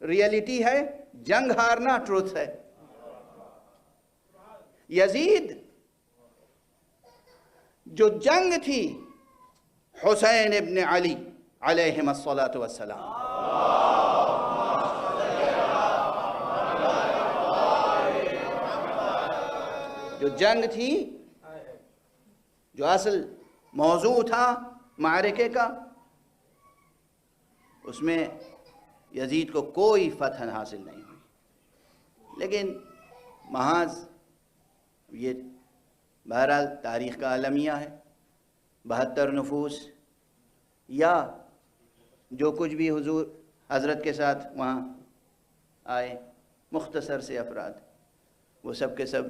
ریئلٹی ہے، جنگ ہارنا ٹروتھ ہے۔ یزید جو جنگ تھی حسین ابن علی علیہم الصلاۃ والسلام، جو جنگ تھی، جو اصل موضوع تھا معرکے کا، اس میں یزید کو کوئی فتح حاصل نہیں ہوئی، لیکن محاذ یہ بہرحال تاریخ کا المیہ ہے، 72 نفوس یا جو کچھ بھی حضور حضرت کے ساتھ وہاں آئے، مختصر سے افراد، وہ سب کے سب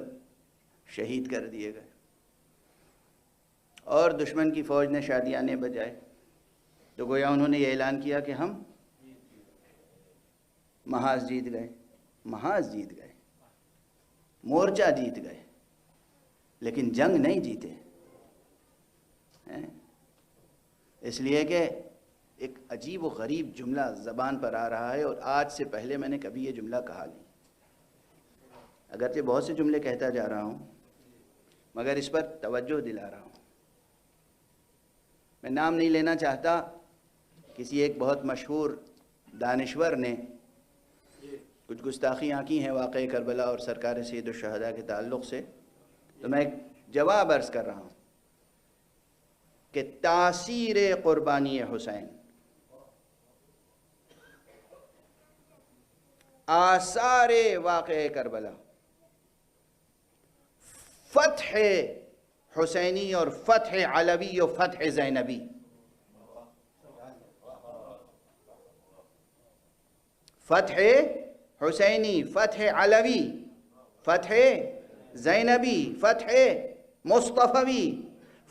شہید کر دیے گئے، اور دشمن کی فوج نے شادیانے بجائے، تو گویا انہوں نے یہ اعلان کیا کہ ہم محاذ جیت گئے، محاذ جیت گئے، مورچہ جیت گئے، لیکن جنگ نہیں جیتے، اس لیے کہ ایک عجیب و غریب جملہ زبان پر آ رہا ہے، اور آج سے پہلے میں نے کبھی یہ جملہ کہا نہیں، اگرچہ بہت سے جملے کہتا جا رہا ہوں مگر اس پر توجہ دلا رہا ہوں۔ میں نام نہیں لینا چاہتا، کسی ایک بہت مشہور دانشور نے کچھ گستاخیاں کی ہیں واقعہ کربلا اور سرکار سید الشہداء کے تعلق سے، تو میں ایک جواب عرض کر رہا ہوں کہ تاثیر قربانی حسین، آثار واقعہ کربلا، فتح حسینی اور فتح علوی اور فتح زینبی، فتح حسینی، فتح علوی، فتح زینبی، فتح مصطفی،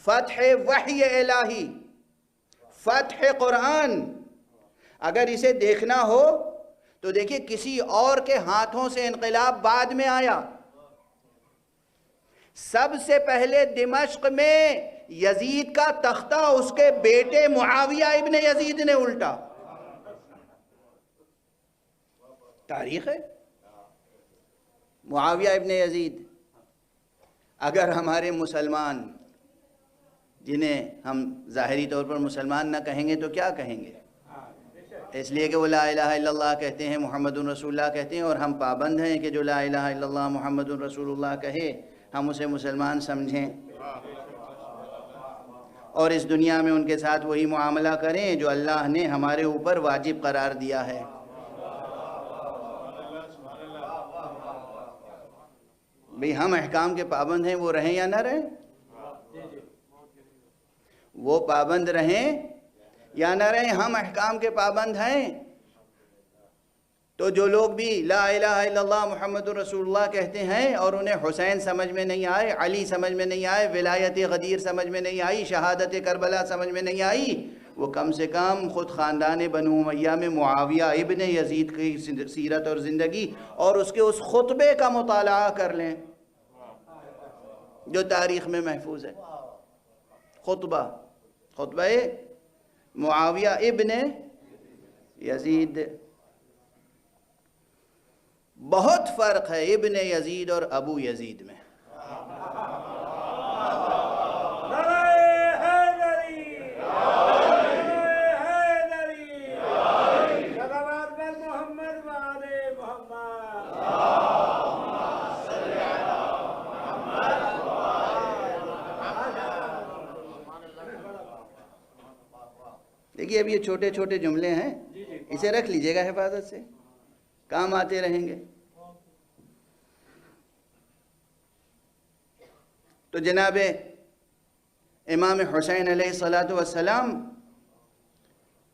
فتح وحی الہی، فتح قرآن، اگر اسے دیکھنا ہو تو دیکھیے کسی اور کے ہاتھوں سے انقلاب بعد میں آیا۔ سب سے پہلے دمشق میں یزید کا تختہ اس کے بیٹے معاویہ ابن یزید نے الٹا، تاریخ ہے۔ معاویہ ابن یزید، اگر ہمارے مسلمان، جنہیں ہم ظاہری طور پر مسلمان نہ کہیں گے تو کیا کہیں گے؟ اس لیے کہ وہ لا الہ الا اللہ کہتے ہیں، محمد رسول اللہ کہتے ہیں، اور ہم پابند ہیں کہ جو لا الہ الا اللہ محمد رسول اللہ کہے ہم اسے مسلمان سمجھیں، اور اس دنیا میں ان کے ساتھ وہی معاملہ کریں جو اللہ نے ہمارے اوپر واجب قرار دیا ہے۔ بھئی ہم احکام کے پابند ہیں، وہ رہیں یا نہ رہیں؟ وہ پابند رہیں یا نہ رہیں، ہم احکام کے پابند ہیں۔ تو جو لوگ بھی لا الہ الا اللہ محمد رسول اللہ کہتے ہیں اور انہیں حسین سمجھ میں نہیں آئے، علی سمجھ میں نہیں آئے، ولایت غدیر سمجھ میں نہیں آئی، شہادت کربلا سمجھ میں نہیں آئی، وہ کم سے کم خود خاندان بنو امیہ میں معاویہ ابن یزید کی سیرت اور زندگی اور اس کے اس خطبے کا مطالعہ کر لیں جو تاریخ میں محفوظ ہے۔ خطبہ معاویہ ابن یزید۔ بہت فرق ہے ابن یزید اور ابو یزید میں۔ دیکھیے اب یہ چھوٹے چھوٹے جملے ہیں، اسے رکھ لیجئے گا حفاظت سے، کام آتے رہیں گے۔ تو جناب امام حسین علیہ السلام،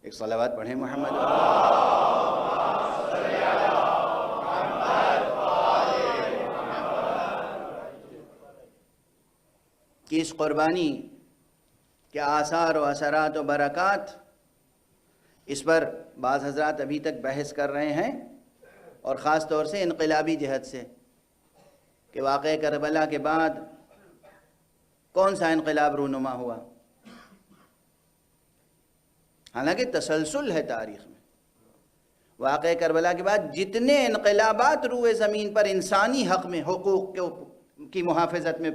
ایک صلوات پڑھیں محمد کی اس قربانی کے آثار و اثرات و برکات، اس پر بعض حضرات ابھی تک بحث کر رہے ہیں، اور خاص طور سے انقلابی جہت سے کہ واقعہ کربلا کے بعد کون سا انقلاب رونما ہوا۔ حالانکہ تسلسل ہے تاریخ میں، واقعہ کربلا کے بعد جتنے انقلابات روئے زمین پر انسانی حق میں، حقوق کی محافظت میں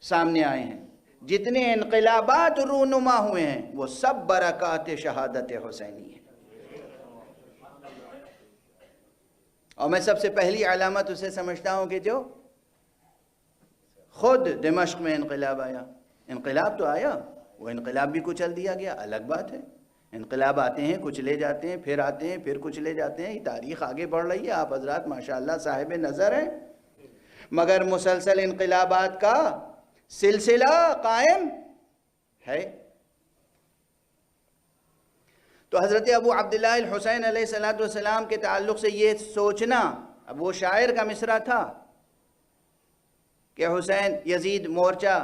سامنے آئے ہیں، جتنے انقلابات رونما ہوئے ہیں، وہ سب برکات شہادت حسینی ہے۔ اور میں سب سے پہلی علامت اسے سمجھتا ہوں کہ جو خود دمشق میں انقلاب آیا، انقلاب تو آیا، وہ انقلاب بھی کچل دیا گیا، الگ بات ہے۔ انقلاب آتے ہیں، کچھ لے جاتے ہیں، پھر آتے ہیں، پھر کچھ لے جاتے ہیں، یہ تاریخ آگے بڑھ رہی ہے، آپ حضرات ماشاءاللہ صاحب نظر ہیں، مگر مسلسل انقلابات کا سلسلہ قائم ہے۔ تو حضرت ابو عبداللہ الحسین علیہ السلام کے تعلق سے یہ سوچنا، اب وہ شاعر کا مصرع تھا کہ حسین یزید مورچہ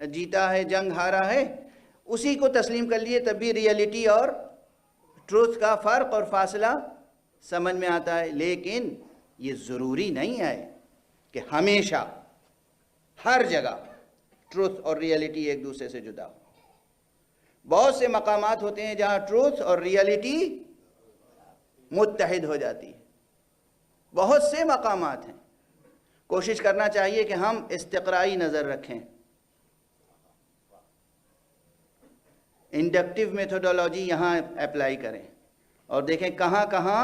جیتا ہے، جنگ ہارا ہے، اسی کو تسلیم کر لیے، تب بھی ریئلٹی اور ٹروتھ کا فرق اور فاصلہ سمجھ میں آتا ہے۔ لیکن یہ ضروری نہیں ہے کہ ہمیشہ ہر جگہ ٹروتھ اور ریئلٹی ایک دوسرے سے جدا ہو۔ بہت سے مقامات ہوتے ہیں جہاں ٹروتھ اور ریئلٹی متحد ہو جاتی ہے، بہت سے مقامات ہیں۔ کوشش کرنا چاہیے کہ ہم استقرائی نظر رکھیں، انڈکٹیو میتھوڈولوجی یہاں اپلائی کریں اور دیکھیں کہاں کہاں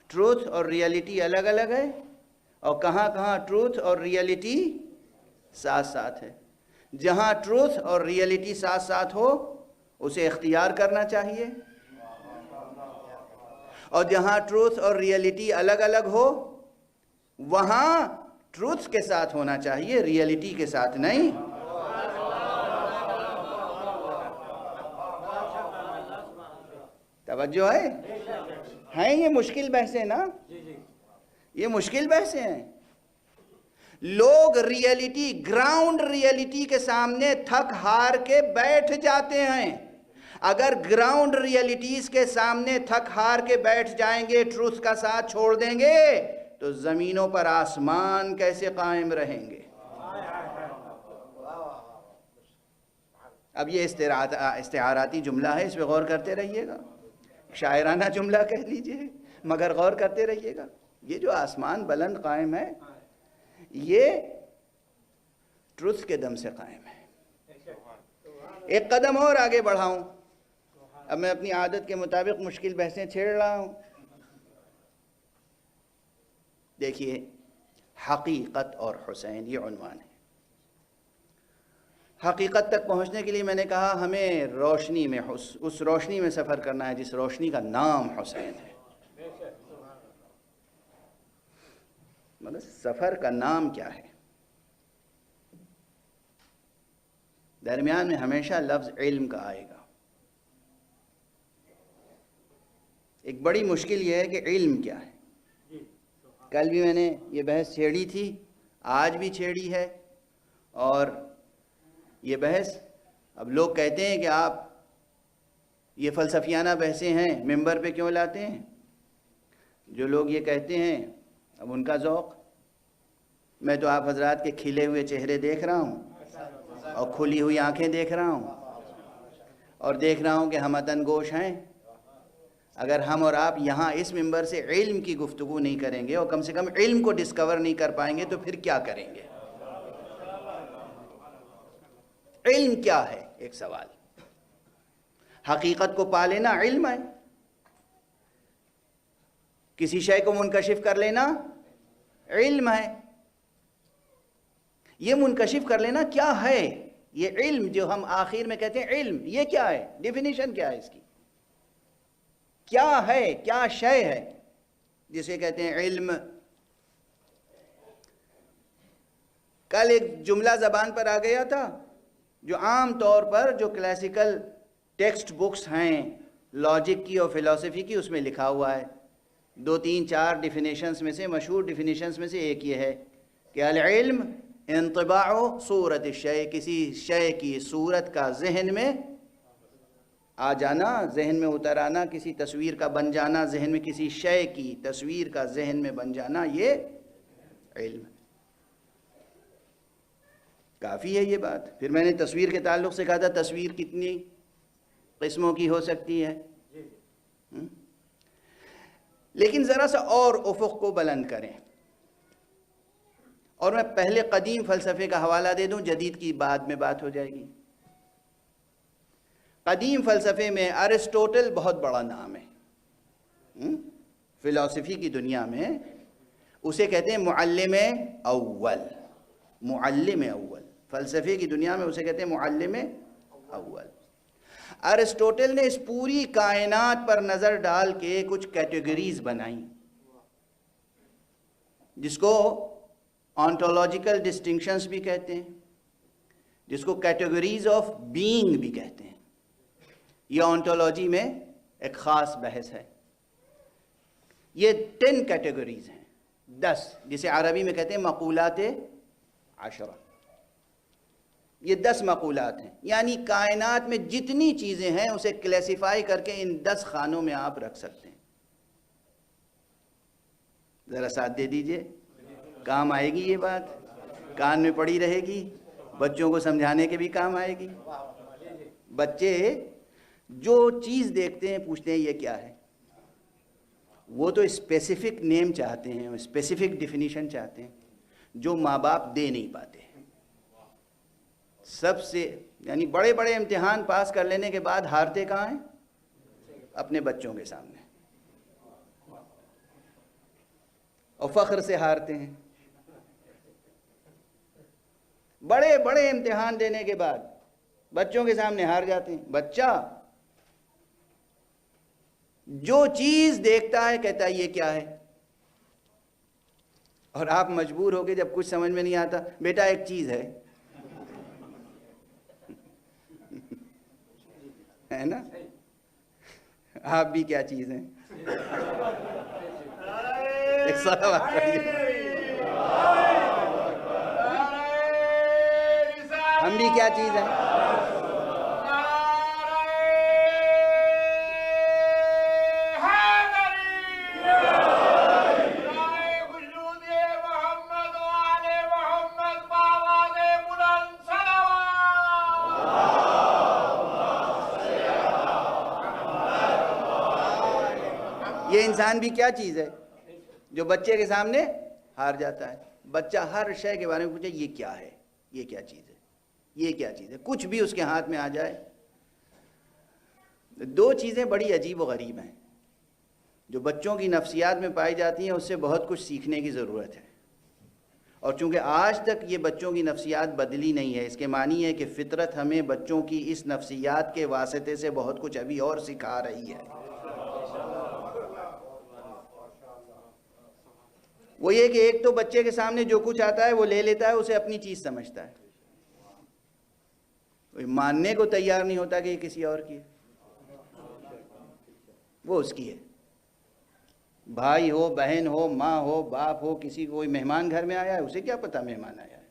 ٹروتھ اور ریئلٹی الگ الگ ہے اور کہاں کہاں ٹروتھ اور ریئلٹی ساتھ ساتھ ہے۔ جہاں ٹروتھ اور ریئلٹی ساتھ ساتھ ہو اسے اختیار کرنا چاہیے، اور جہاں ٹروتھ اور ریئلٹی الگ الگ ہو وہاں ٹروتھ کے ساتھ ہونا چاہیے، ریئلٹی کے ساتھ نہیں۔ توجہ ہے؟ ہیں یہ مشکل بحثیں نا، یہ مشکل بحثیں ہیں۔ لوگ ریئلٹی، گراؤنڈ ریئلٹی کے سامنے تھک ہار کے بیٹھ جاتے ہیں۔ اگر گراؤنڈ ریئلٹیز کے سامنے تھک ہار کے بیٹھ جائیں گے، ٹروتھ کا ساتھ چھوڑ دیں گے، تو زمینوں پر آسمان کیسے قائم رہیں گے؟ اب یہ استعاراتی جملہ ہے، اس پہ غور کرتے رہیے گا، شاعرانہ جملہ کہہ لیجئے، مگر غور کرتے رہیے گا۔ یہ جو آسمان بلند قائم ہے یہ ٹروتھ کے دم سے قائم ہے۔ ایک قدم اور آگے بڑھاؤں، اب میں اپنی عادت کے مطابق مشکل بحثیں چھیڑ رہا ہوں۔ دیکھیے، حقیقت اور حسین، یہ عنوان ہے۔ حقیقت تک پہنچنے کے لیے میں نے کہا ہمیں روشنی میں، اس روشنی میں سفر کرنا ہے جس روشنی کا نام حسین ہے۔ مگر سفر کا نام کیا ہے؟ درمیان میں ہمیشہ لفظ علم کا آئے گا۔ ایک بڑی مشکل یہ ہے کہ علم کیا ہے۔ کل بھی میں نے یہ بحث چھیڑی تھی، آج بھی چھیڑی ہے، اور یہ بحث اب لوگ کہتے ہیں کہ آپ یہ فلسفیانہ بحثیں ہیں ممبر پہ کیوں لاتے ہیں؟ جو لوگ یہ کہتے ہیں اب ان کا ذوق، میں تو آپ حضرات کے کھلے ہوئے چہرے دیکھ رہا ہوں اور کھلی ہوئی آنکھیں دیکھ رہا ہوں، اور دیکھ رہا ہوں کہ ہم وطن گوش ہیں۔ اگر ہم اور آپ یہاں اس ممبر سے علم کی گفتگو نہیں کریں گے اور کم سے کم علم کو ڈسکور نہیں کر پائیں گے تو پھر کیا کریں گے؟ علم کیا ہے؟ ایک سوال۔ حقیقت کو پا لینا علم ہے، کسی شے کو منکشف کر لینا علم ہے۔ یہ منکشف کر لینا کیا ہے؟ یہ علم جو ہم آخر میں کہتے ہیں علم، یہ کیا ہے؟ ڈیفینیشن کیا ہے اس کی؟ کیا ہے؟ کیا شے ہے جسے کہتے ہیں علم؟ کل ایک جملہ زبان پر آ گیا تھا جو عام طور پر جو کلاسیکل ٹیکسٹ بکس ہیں لاجک کی اور فلسفی کی، اس میں لکھا ہوا ہے۔ 2 3 4 ڈیفینیشنز میں سے، مشہور ڈیفینیشنز میں سے ایک یہ ہے کہ العلم انطباع صورت الشیء، کسی شے کی صورت کا ذہن میں آ جانا، ذہن میں اتر آنا، کسی تصویر کا بن جانا، ذہن میں کسی شے کی تصویر کا ذہن میں بن جانا، یہ علم ہے۔ کافی ہے یہ بات۔ پھر میں نے تصویر کے تعلق سے کہا تھا تصویر کتنی قسموں کی ہو سکتی ہے، لیکن ذرا سا اور افق کو بلند کریں، اور میں پہلے قدیم فلسفے کا حوالہ دے دوں، جدید کی بعد میں بات ہو جائے گی۔ قدیم فلسفے میں ارسطوٹل بہت بڑا نام ہے، فلسفی کی دنیا میں اسے کہتے ہیں معلم اول، معلم اول، فلسفے کی دنیا میں اسے کہتے ہیں معلم اول۔ ارسطوٹل نے اس پوری کائنات پر نظر ڈال کے کچھ کیٹیگریز بنائیں جس کو آنٹولوجیکل ڈسٹنکشنز بھی کہتے ہیں، جس کو کیٹیگریز آف بینگ بھی کہتے ہیں۔ یہ آنٹولوجی میں ایک خاص بحث ہے۔ یہ 10 کیٹیگریز ہیں، 10، جسے عربی میں کہتے ہیں مقولات 10۔ یہ 10 مقولات ہیں، یعنی کائنات میں جتنی چیزیں ہیں اسے کلیسیفائی کر کے ان 10 خانوں میں آپ رکھ سکتے ہیں۔ ذرا ساتھ دے دیجئے، کام آئے گی یہ بات، کان میں پڑی رہے گی، بچوں کو سمجھانے کے بھی کام آئے گی۔ بچے جو چیز دیکھتے ہیں پوچھتے ہیں یہ کیا ہے. وہ تو اسپیسیفک نیم چاہتے ہیں, اسپیسیفک ڈیفینیشن چاہتے ہیں, جو ماں باپ دے نہیں پاتے. سب سے یعنی بڑے بڑے امتحان پاس کر لینے کے بعد ہارتے کہاں ہیں؟ اپنے بچوں کے سامنے, اور فخر سے ہارتے ہیں. بڑے بڑے امتحان دینے کے بعد بچوں کے سامنے ہار جاتے ہیں. بچہ جو چیز دیکھتا ہے کہتا ہے یہ کیا ہے, اور آپ مجبور ہو کے جب کچھ سمجھ میں نہیں آتا, بیٹا ایک چیز ہے ہے نا, آپ بھی کیا چیز ہیں؟ ایک صلوات پڑھیے. ہم بھی کیا چیز ہیں؟ یہ انسان بھی کیا چیز ہے جو بچے کے سامنے ہار جاتا ہے. بچہ ہر شے کے بارے میں پوچھے یہ کیا ہے, یہ کیا چیز ہے, یہ کیا چیز ہے, کچھ بھی اس کے ہاتھ میں آ جائے. دو چیزیں بڑی عجیب و غریب ہیں جو بچوں کی نفسیات میں پائی جاتی ہیں, اس سے بہت کچھ سیکھنے کی ضرورت ہے. اور چونکہ آج تک یہ بچوں کی نفسیات بدلی نہیں ہے, اس کے معنی ہے کہ فطرت ہمیں بچوں کی اس نفسیات کے واسطے سے بہت کچھ ابھی اور سکھا رہی ہے. وہ یہ کہ ایک تو بچے کے سامنے جو کچھ آتا ہے وہ لے لیتا ہے, اسے اپنی چیز سمجھتا ہے, ماننے کو تیار نہیں ہوتا کہ یہ کسی اور کی ہے, وہ اس کی ہے. بھائی ہو, بہن ہو, ماں ہو, باپ ہو, کسی کوئی مہمان گھر میں آیا ہے, اسے کیا پتا مہمان آیا ہے.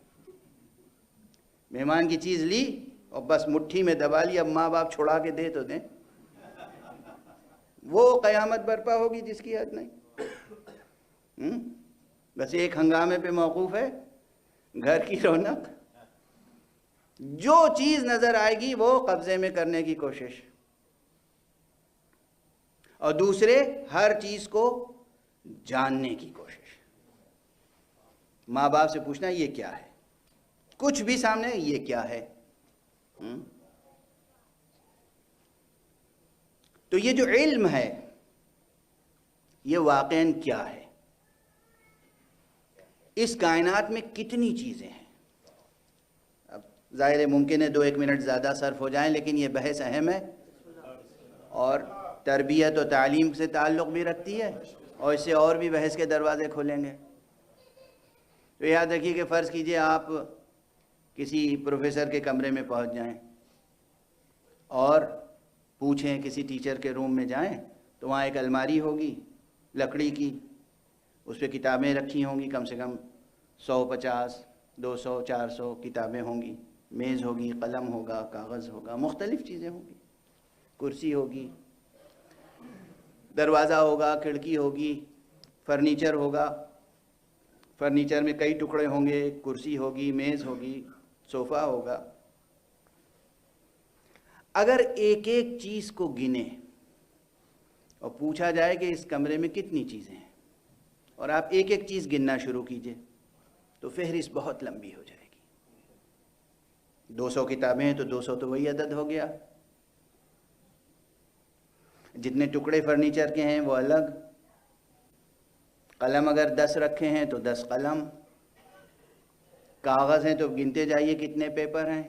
مہمان کی چیز لی اور بس مٹھی میں دبا لی, اب ماں باپ چھڑا کے دے تو دیں. وہ قیامت برپا ہوگی جس کی حد نہیں. بس ایک ہنگامے پہ موقوف ہے گھر کی رونق. جو چیز نظر آئے گی وہ قبضے میں کرنے کی کوشش, اور دوسرے ہر چیز کو جاننے کی کوشش. ماں باپ سے پوچھنا یہ کیا ہے, کچھ بھی سامنے یہ کیا ہے. تو یہ جو علم ہے یہ واقعاً کیا ہے؟ اس کائنات میں کتنی چیزیں ہیں؟ اب ظاہر ہے ممکن ہے 2-1 منٹ زیادہ صرف ہو جائیں, لیکن یہ بحث اہم ہے اور تربیت و تعلیم سے تعلق بھی رکھتی ہے, اور اس سے اور بھی بحث کے دروازے کھولیں گے. تو یاد رکھیے کہ فرض کیجئے آپ کسی پروفیسر کے کمرے میں پہنچ جائیں اور پوچھیں, کسی ٹیچر کے روم میں جائیں تو وہاں ایک الماری ہوگی لکڑی کی, اس پہ کتابیں رکھی ہوں گی, کم سے کم 150, 200, 400 کتابیں ہوں گی, میز ہوگی, قلم ہوگا, کاغذ ہوگا, مختلف چیزیں ہوں گی, کرسی ہوگی, دروازہ ہوگا, کھڑکی ہوگی, فرنیچر ہوگا, فرنیچر میں کئی ٹکڑے ہوں گے, کرسی ہوگی, میز ہوگی, صوفہ ہوگا. اگر ایک ایک چیز کو گنے اور پوچھا جائے کہ اس کمرے میں کتنی چیزیں ہیں, اور آپ ایک ایک چیز گننا شروع کیجئے تو فہرست بہت لمبی ہو جائے گی. 200 کتابیں ہیں تو 200 تو وہی عدد ہو گیا. جتنے ٹکڑے فرنیچر کے ہیں وہ الگ, قلم اگر 10 رکھے ہیں تو 10 قلم, کاغذ ہیں تو گنتے جائیے کتنے پیپر ہیں.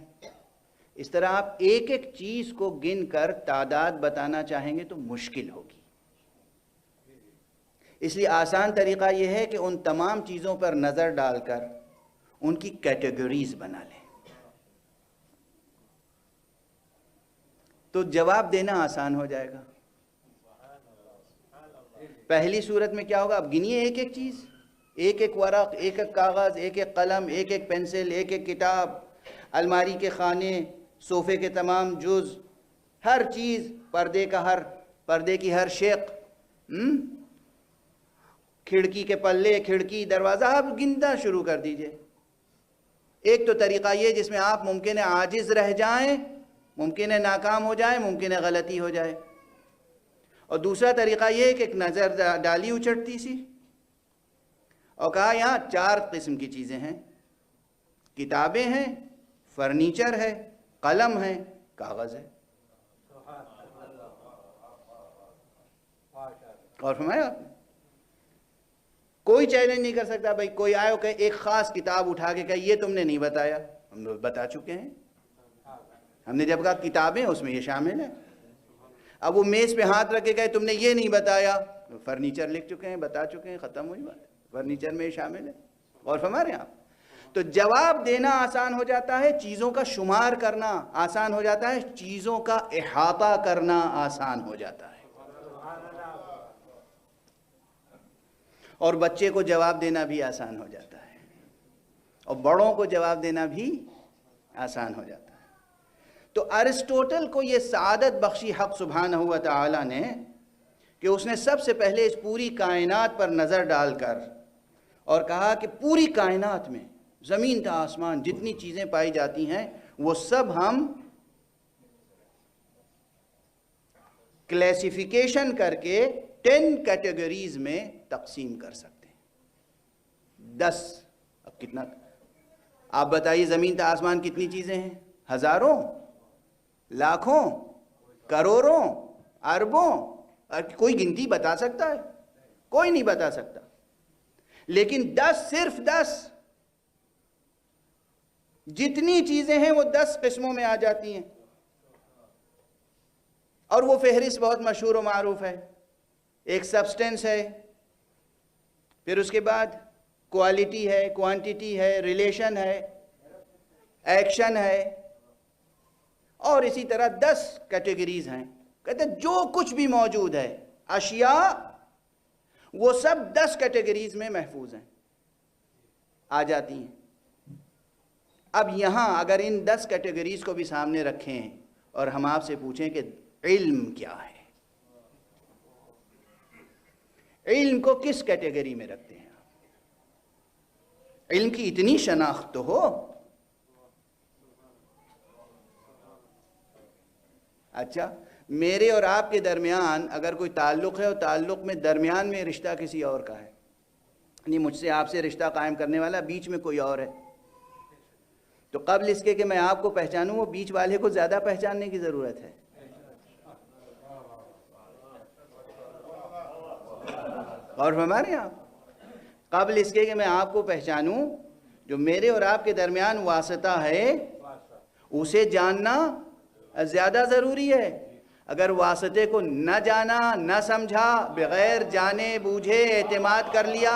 اس طرح آپ ایک ایک چیز کو گن کر تعداد بتانا چاہیں گے تو مشکل ہوگی. اس لیے آسان طریقہ یہ ہے کہ ان تمام چیزوں پر نظر ڈال کر ان کی کیٹیگریز بنا لیں, تو جواب دینا آسان ہو جائے گا. پہلی صورت میں کیا ہوگا, اب گنیے ایک ایک چیز, ایک ایک ورق, ایک ایک کاغذ, ایک ایک قلم, ایک ایک پینسل, ایک ایک کتاب, الماری کے خانے, صوفے کے تمام جز, ہر چیز, پردے کی ہر شق, کھڑکی کے پلے, کھڑکی, دروازہ, آپ گننا شروع کر دیجئے. ایک تو طریقہ یہ جس میں آپ ممکن ہے عاجز رہ جائیں ممکن ہے ناکام ہو جائے، ممکن ہے غلطی ہو جائے. اور دوسرا طریقہ یہ ہے کہ ایک نظر ڈالی اچٹتی سی اور کہا یہاں 4 قسم کی چیزیں ہیں، کتابیں ہیں، فرنیچر ہے، قلم ہے، کاغذ ہے. اور فرمایا آپ نے کوئی چیلنج نہیں کر سکتا. بھائی کوئی آئے کہ ایک خاص کتاب اٹھا کے کہ یہ تم نے نہیں بتایا. ہم لوگ بتا چکے ہیں. ہم نے جب کہا کتابیں اس میں یہ شامل ہے. اب وہ میز پہ ہاتھ رکھ کے کہے تم نے یہ نہیں بتایا. فرنیچر لکھ چکے ہیں، بتا چکے ہیں، ختم ہوئی بات. فرنیچر میں یہ شامل ہے. اور فرما رہے ہیں آپ. تو جواب دینا آسان ہو جاتا ہے، چیزوں کا شمار کرنا آسان ہو جاتا ہے، چیزوں کا احاطہ کرنا آسان ہو جاتا ہے. اور بچے کو جواب دینا بھی آسان ہو جاتا ہے، اور بڑوں کو جواب دینا بھی آسان ہو جاتا ہے. تو ارسطوٹل کو یہ سعادت بخشی حق سبحانہ و تعالی نے کہ اس نے سب سے پہلے اس پوری کائنات پر نظر ڈال کر اور کہا کہ پوری کائنات میں زمین تا آسمان جتنی چیزیں پائی جاتی ہیں وہ سب ہم کلیسیفیکیشن کر کے 10 کیٹیگریز میں تقسیم کر سکتے ہیں. 10. اب کتنا آپ بتائیے زمین تا آسمان کتنی چیزیں ہیں؟ ہزاروں، لاکھوں، کروڑوں، اربوں. کوئی گنتی بتا سکتا ہے؟ کوئی نہیں بتا سکتا. لیکن 10، صرف 10 جتنی چیزیں ہیں وہ 10 قسموں میں آ جاتی ہیں. اور وہ فہرست بہت مشہور و معروف ہے. ایک سبسٹنس ہے، پھر اس کے بعد کوالٹی ہے، کوانٹیٹی ہے، ریلیشن ہے، ایکشن ہے، اور اسی طرح 10 کیٹیگریز ہیں. کہتے ہیں جو کچھ بھی موجود ہے اشیاء وہ سب 10 کیٹیگریز میں محفوظ ہیں، آ جاتی ہیں. اب یہاں اگر ان 10 کیٹیگریز کو بھی سامنے رکھیں اور ہم آپ سے پوچھیں کہ علم کیا ہے، علم کو کس کیٹیگری میں رکھتے ہیں آپ؟ علم کی اتنی شناخت تو ہو. اچھا میرے اور آپ کے درمیان اگر کوئی تعلق ہے اور تعلق میں درمیان میں رشتہ کسی اور کا ہے، یعنی مجھ سے آپ سے رشتہ قائم کرنے والا بیچ میں کوئی اور ہے، تو قبل اس کے کہ میں آپ کو پہچانوں وہ بیچ والے کو زیادہ پہچاننے کی ضرورت ہے. اور ہمارے آپ قبل اس کے کہ میں آپ کو پہچانوں جو میرے اور آپ کے درمیان واسطہ ہے اسے جاننا زیادہ ضروری ہے. اگر واسطے کو نہ جانا، نہ سمجھا، بغیر جانے بوجھے اعتماد کر لیا،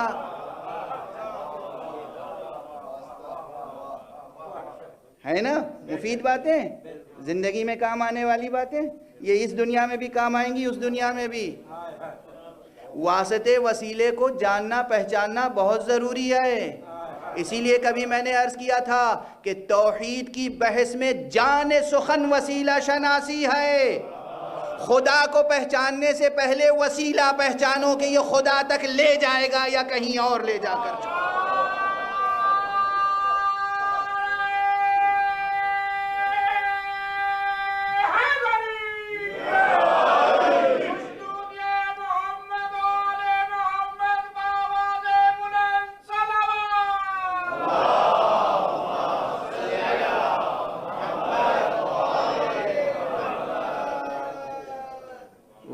ہے نا مفید باتیں، زندگی میں کام آنے والی باتیں، یہ اس دنیا میں بھی کام آئیں گی، اس دنیا میں بھی. واسطے وسیلے کو جاننا پہچاننا بہت ضروری ہے. اسی لیے کبھی میں نے عرض کیا تھا کہ توحید کی بحث میں جان سخن وسیلہ شناسی ہے. خدا کو پہچاننے سے پہلے وسیلہ پہچانو کہ یہ خدا تک لے جائے گا یا کہیں اور لے جا کر چھوڑے.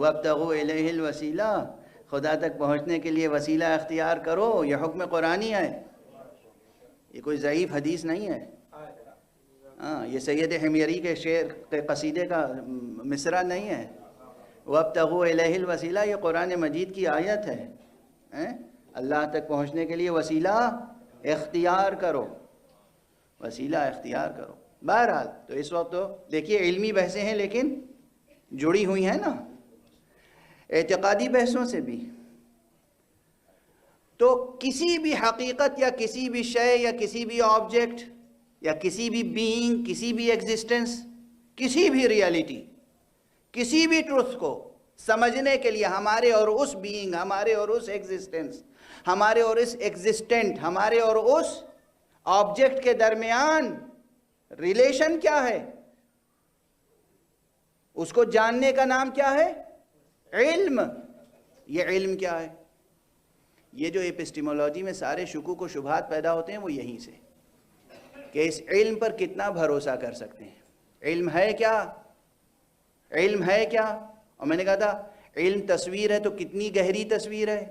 وَابْتَغُوا إِلَيْهِ الْوَسِيلَةَ، خدا تک پہنچنے کے لیے وسیلہ اختیار کرو. یہ حکم قرآنی ہے، یہ کوئی ضعیف حدیث نہیں ہے. یہ سید حمیری کے شعر کے قصیدے کا مصرع نہیں ہے. وَابْتَغُوا إِلَيْهِ الْوَسِيلَةَ یہ قرآن مجید کی آیت ہے. اللہ تک پہنچنے کے لیے وسیلہ اختیار کرو، وسیلہ اختیار کرو. بہرحال تو اس وقت تو دیکھیے علمی بحثیں ہیں لیکن جڑی ہوئی ہیں نا اعتقادی بحثوں سے بھی. تو کسی بھی حقیقت یا کسی بھی شے یا کسی بھی آبجیکٹ یا کسی بھی بینگ، کسی بھی ایگزسٹنس، کسی بھی ریالٹی، کسی بھی ٹروتھ کو سمجھنے کے لیے ہمارے اور اس بینگ، ہمارے اور اس ایگزسٹنس، ہمارے اور اس ایگزسٹنٹ، ہمارے اور اس آبجیکٹ کے درمیان ریلیشن کیا ہے؟ اس کو جاننے کا نام کیا ہے؟ علم۔ یہ علم کیا ہے؟ یہ جو ایپسٹیمولوجی میں سارے شکوک و شبہات پیدا ہوتے ہیں وہ یہیں سے، کہ اس علم پر کتنا بھروسہ کر سکتے ہیں۔ علم ہے کیا؟ علم ہے کیا؟ اور میں نے کہا تھا علم تصویر ہے تو کتنی گہری تصویر ہے؟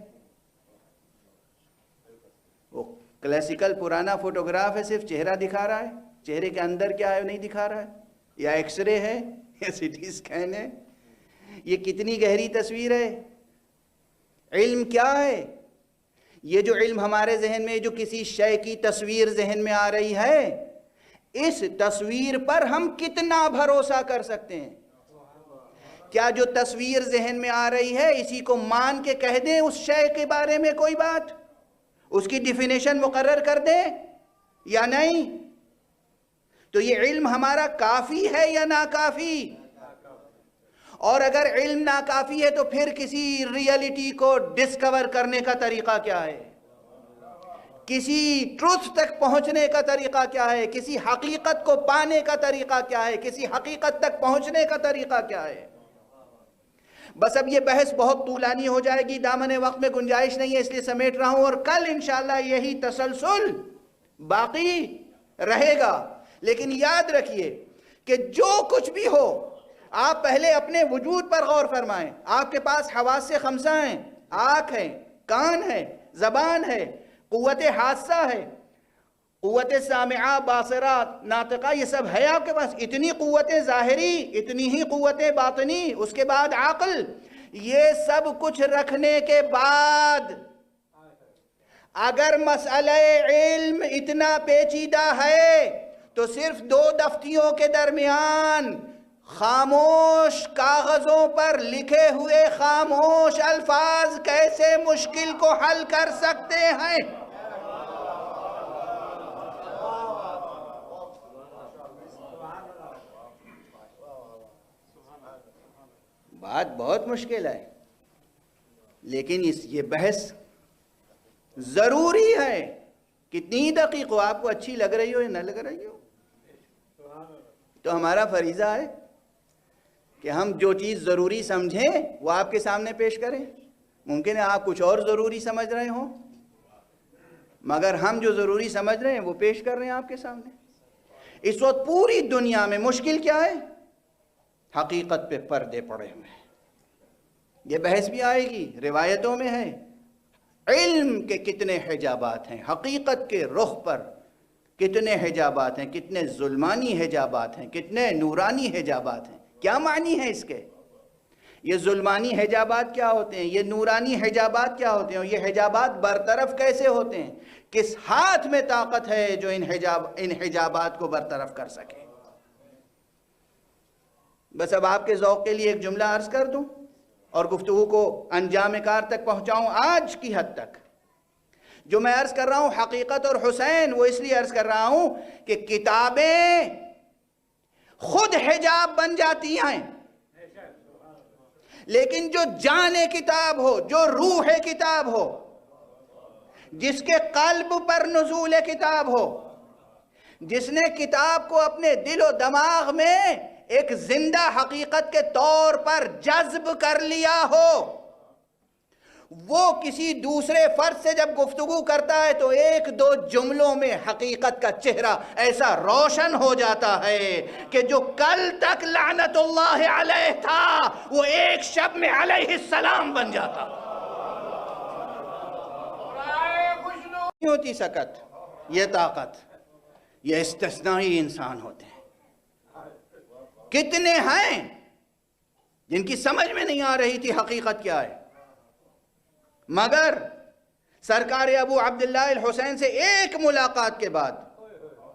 وہ کلاسیکل پرانا فوٹوگراف ہے، صرف چہرہ دکھا رہا ہے، چہرے کے اندر کیا ہے نہیں دکھا رہا ہے، یا ایکس رے ہے یا سی ٹی اسکین ہے۔ یہ کتنی گہری تصویر ہے؟ علم کیا ہے؟ یہ جو علم ہمارے ذہن میں، جو کسی شے کی تصویر ذہن میں آ رہی ہے، اس تصویر پر ہم کتنا بھروسہ کر سکتے ہیں؟ کیا جو تصویر ذہن میں آ رہی ہے اسی کو مان کے کہہ دیں اس شے کے بارے میں کوئی بات، اس کی ڈیفینیشن مقرر کر دیں یا نہیں؟ تو یہ علم ہمارا کافی ہے یا ناکافی؟ اور اگر علم ناکافی ہے تو پھر کسی ریئلٹی کو ڈسکور کرنے کا طریقہ کیا ہے؟ کسی ٹروتھ تک پہنچنے کا طریقہ کیا ہے؟ کسی حقیقت کو پانے کا طریقہ کیا ہے؟ کسی حقیقت تک پہنچنے کا طریقہ کیا ہے؟ بس اب یہ بحث بہت طولانی ہو جائے گی، دامن وقت میں گنجائش نہیں ہے، اس لیے سمیٹ رہا ہوں، اور کل انشاءاللہ یہی تسلسل باقی رہے گا۔ لیکن یاد رکھیے کہ جو کچھ بھی ہو، آپ پہلے اپنے وجود پر غور فرمائیں۔ آپ کے پاس حواس خمسہ ہیں، آنکھ ہے، کان ہے، زبان ہے، قوت حاسہ ہے، قوت سامعہ، باصرہ، ناطقہ، یہ سب ہے آپ کے پاس۔ اتنی قوت ظاہری، اتنی ہی قوت باطنی، اس کے بعد عقل۔ یہ سب کچھ رکھنے کے بعد اگر مسئلہ علم اتنا پیچیدہ ہے تو صرف دو دفتیوں کے درمیان خاموش کاغذوں پر لکھے ہوئے خاموش الفاظ کیسے مشکل کو حل کر سکتے ہیں؟ بات بہت مشکل ہے، لیکن یہ بحث ضروری ہے۔ کتنی دقیق ہو، آپ کو اچھی لگ رہی ہو یا نہ لگ رہی ہو، تو ہمارا فریضہ ہے کہ ہم جو چیز ضروری سمجھیں وہ آپ کے سامنے پیش کریں۔ ممکن ہے آپ کچھ اور ضروری سمجھ رہے ہوں، مگر ہم جو ضروری سمجھ رہے ہیں وہ پیش کر رہے ہیں آپ کے سامنے۔ اس وقت پوری دنیا میں مشکل کیا ہے؟ حقیقت پہ پردے پڑے ہوئے ہیں۔ یہ بحث بھی آئے گی، روایتوں میں ہے علم کے کتنے حجابات ہیں، حقیقت کے رخ پر کتنے حجابات ہیں، کتنے ظلمانی حجابات ہیں، کتنے نورانی حجابات ہیں۔ کیا معنی ہے اس کے؟ یہ ظلمانی حجابات کیا ہوتے ہیں؟ یہ نورانی حجابات کیا ہوتے ہیں؟ یہ حجابات برطرف کیسے ہوتے ہیں؟ کس ہاتھ میں طاقت ہے جو ان حجابات کو برطرف کر سکے؟ بس اب آپ کے ذوق کے لیے ایک جملہ عرض کر دوں اور گفتگو کو انجام کار تک پہنچاؤں۔ آج کی حد تک جو میں عرض کر رہا ہوں حقیقت اور حسین، وہ اس لیے عرض کر رہا ہوں کہ کتابیں خود حجاب بن جاتی ہیں، لیکن جو جان کتاب ہو، جو روح کتاب ہو، جس کے قلب پر نزول کتاب ہو، جس نے کتاب کو اپنے دل و دماغ میں ایک زندہ حقیقت کے طور پر جذب کر لیا ہو، وہ کسی دوسرے فرد سے جب گفتگو کرتا ہے تو ایک دو جملوں میں حقیقت کا چہرہ ایسا روشن ہو جاتا ہے کہ جو کل تک لعنت اللہ علیہ تھا وہ ایک شب میں علیہ السلام بن جاتا۔ نہیں ہوتی سکت، یہ طاقت، یہ استثنائی انسان ہوتے ہیں۔ کتنے ہیں جن کی سمجھ میں نہیں آ رہی تھی حقیقت کیا ہے، مگر سرکار ابو عبداللہ الحسین سے ایک ملاقات کے بعد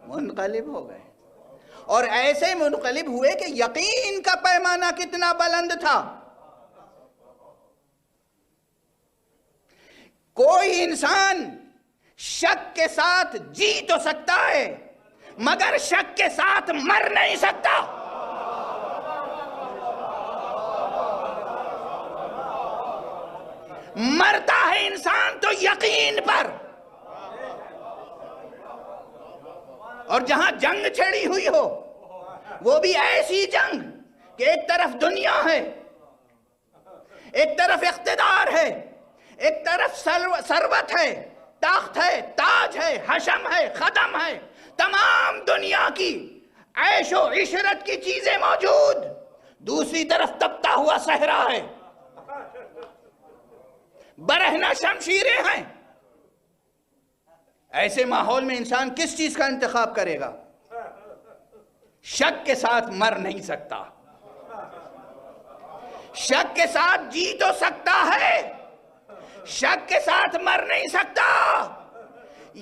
منقلب ہو گئے، اور ایسے منقلب ہوئے کہ یقین کا پیمانہ کتنا بلند تھا۔ کوئی انسان شک کے ساتھ جی تو سکتا ہے مگر شک کے ساتھ مر نہیں سکتا۔ مرتا ہے انسان تو یقین پر، اور جہاں جنگ چھڑی ہوئی ہو وہ بھی ایسی جنگ کہ ایک طرف دنیا ہے، ایک طرف اقتدار ہے، ایک طرف ثروت ہے، تخت ہے، تاج ہے، حشم ہے، خدم ہے، تمام دنیا کی عیش و عشرت کی چیزیں موجود، دوسری طرف تپتا ہوا صحرا ہے، برہنہ شمشیریں ہیں۔ ایسے ماحول میں انسان کس چیز کا انتخاب کرے گا؟ شک کے ساتھ مر نہیں سکتا، شک کے ساتھ جی تو سکتا ہے، شک کے ساتھ مر نہیں سکتا۔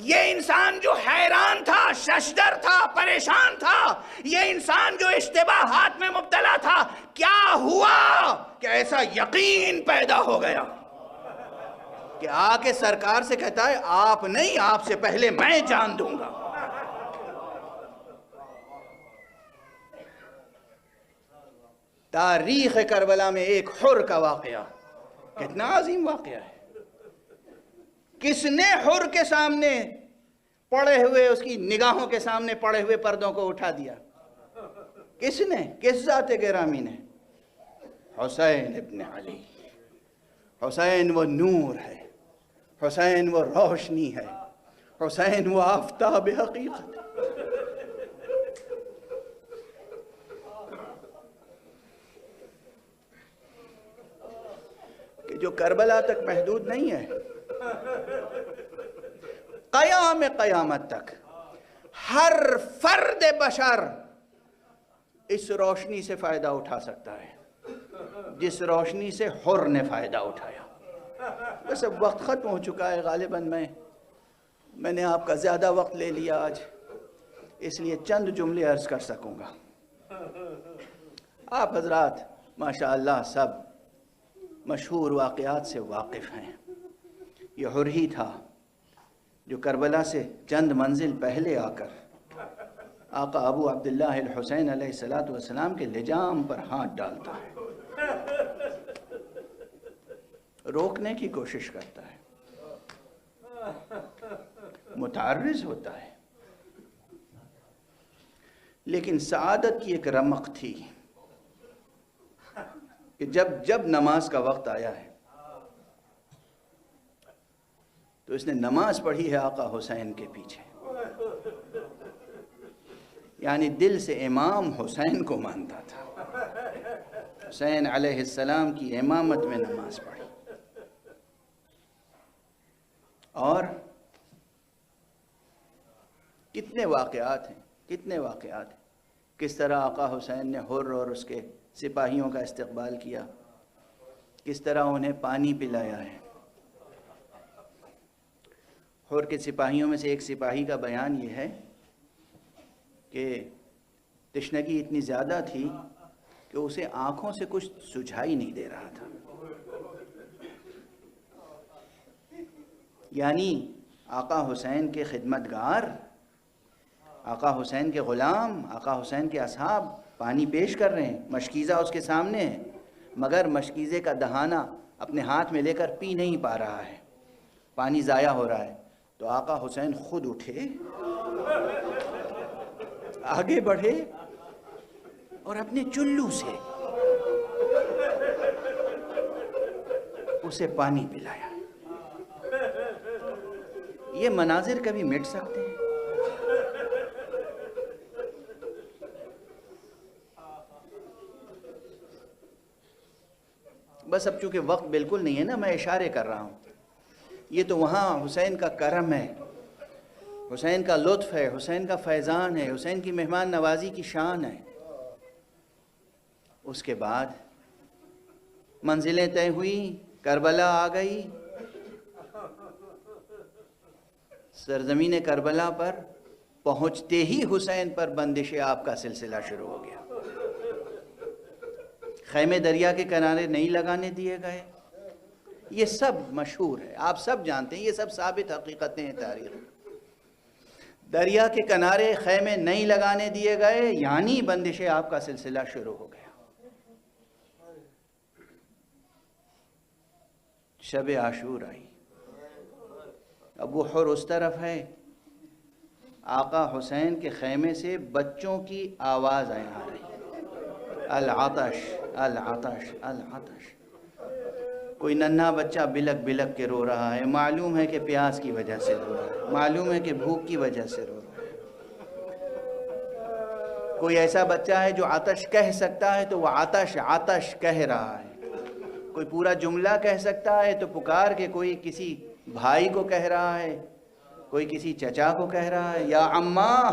یہ انسان جو حیران تھا، ششدر تھا، پریشان تھا، یہ انسان جو اشتباہات میں مبتلا تھا، کیا ہوا کہ ایسا یقین پیدا ہو گیا کہ آ کے سرکار سے کہتا ہے آپ نہیں، آپ سے پہلے میں جان دوں گا۔ تاریخ کربلا میں ایک حر کا واقعہ، کتنا عظیم واقعہ ہے۔ کس نے حر کے سامنے پڑے ہوئے، اس کی نگاہوں کے سامنے پڑے ہوئے پردوں کو اٹھا دیا؟ کس نے؟ کس ذات گرامی نے؟ حسین ابن علی۔ حسین وہ نور ہے، حسین وہ روشنی ہے، حسین وہ آفتاب حقیقت ہے۔ کہ جو کربلا تک محدود نہیں ہے، قیام قیامت تک ہر فرد بشر اس روشنی سے فائدہ اٹھا سکتا ہے جس روشنی سے حر نے فائدہ اٹھایا۔ بس اب وقت ختم ہو چکا ہے، غالباً میں نے آپ کا زیادہ وقت لے لیا آج، اس لیے چند جملے عرض کر سکوں گا۔ آپ حضرات ماشاءاللہ سب مشہور واقعات سے واقف ہیں۔ یہ حر ہی تھا جو کربلا سے چند منزل پہلے آ کر آقا ابو عبداللہ الحسین علیہ السلام کے لجام پر ہاتھ ڈالتا ہے، روکنے کی کوشش کرتا ہے، متعرض ہوتا ہے، لیکن سعادت کی ایک رمق تھی کہ جب نماز کا وقت آیا ہے تو اس نے نماز پڑھی ہے آقا حسین کے پیچھے، یعنی دل سے امام حسین کو مانتا تھا، حسین علیہ السلام کی امامت میں نماز پڑھی۔ اور کتنے واقعات ہیں، کس طرح آقا حسین نے حر اور اس کے سپاہیوں کا استقبال کیا، کس طرح انہیں پانی پلایا ہے۔ حر کے سپاہیوں میں سے ایک سپاہی کا بیان یہ ہے کہ تشنگی اتنی زیادہ تھی کہ اسے آنکھوں سے کچھ سجھائی نہیں دے رہا تھا، یعنی آقا حسین کے خدمتگار، آقا حسین کے غلام، آقا حسین کے اصحاب پانی پیش کر رہے ہیں، مشکیزہ اس کے سامنے ہے، مگر مشکیزے کا دہانہ اپنے ہاتھ میں لے کر پی نہیں پا رہا ہے، پانی ضائع ہو رہا ہے۔ تو آقا حسین خود اٹھے، آگے بڑھے اور اپنے چلو سے اسے پانی پلایا۔ یہ مناظر کبھی مٹ سکتے ہیں؟ بس اب چونکہ وقت بالکل نہیں ہے نا، میں اشارے کر رہا ہوں۔ یہ تو وہاں حسین کا کرم ہے، حسین کا لطف ہے، حسین کا فیضان ہے، حسین کی مہمان نوازی کی شان ہے۔ اس کے بعد منزلیں طے ہوئی، کربلا آ گئی، سرزمین کربلا پر پہنچتے ہی حسین پر بندش آپ کا سلسلہ شروع ہو گیا۔ خیمے دریا کے کنارے نہیں لگانے دیے گئے، یہ سب مشہور ہے، آپ سب جانتے ہیں، یہ سب ثابت حقیقتیں ہیں تاریخ۔ دریا کے کنارے خیمے نہیں لگانے دیے گئے، یعنی بندش آپ کا سلسلہ شروع ہو گیا۔ شب عاشور آئی، اب وہ حر اس طرف ہے، آقا حسین کے خیمے سے بچوں کی آواز آ رہی، العطش العطش العطش. کوئی ننھا بچہ بلک بلک کے رو رہا ہے، معلوم ہے کہ پیاس کی وجہ سے رو رہا ہے، معلوم ہے کہ بھوک کی وجہ سے رو رہا ہے. کوئی ایسا بچہ ہے جو عطش کہہ سکتا ہے تو وہ عطش عطش کہہ رہا ہے. کوئی پورا جملہ کہہ سکتا ہے تو پکار کے کوئی کسی بھائی کو کہہ رہا ہے، کوئی کسی چچا کو کہہ رہا ہے، یا اماں،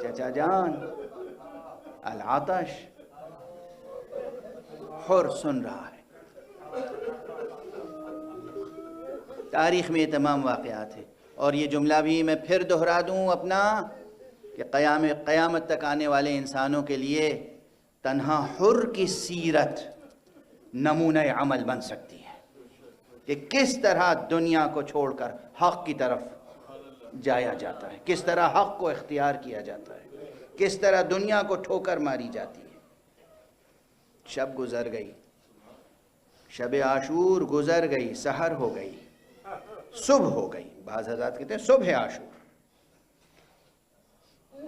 چچا جان. العطش. حر سن رہا ہے. تاریخ میں یہ تمام واقعات ہیں. اور یہ جملہ بھی میں پھر دہرا دوں اپنا کہ قیامت تک آنے والے انسانوں کے لیے تنہا حر کی سیرت نمونہ عمل بن سکتی ہے کہ کس طرح دنیا کو چھوڑ کر حق کی طرف جایا جاتا ہے، کس طرح حق کو اختیار کیا جاتا ہے، کس طرح دنیا کو ٹھوکر ماری جاتی ہے. شب گزر گئی، شب عاشور گزر گئی، سحر ہو گئی، صبح ہو گئی. بعض حضرات کہتے ہیں صبح عاشور.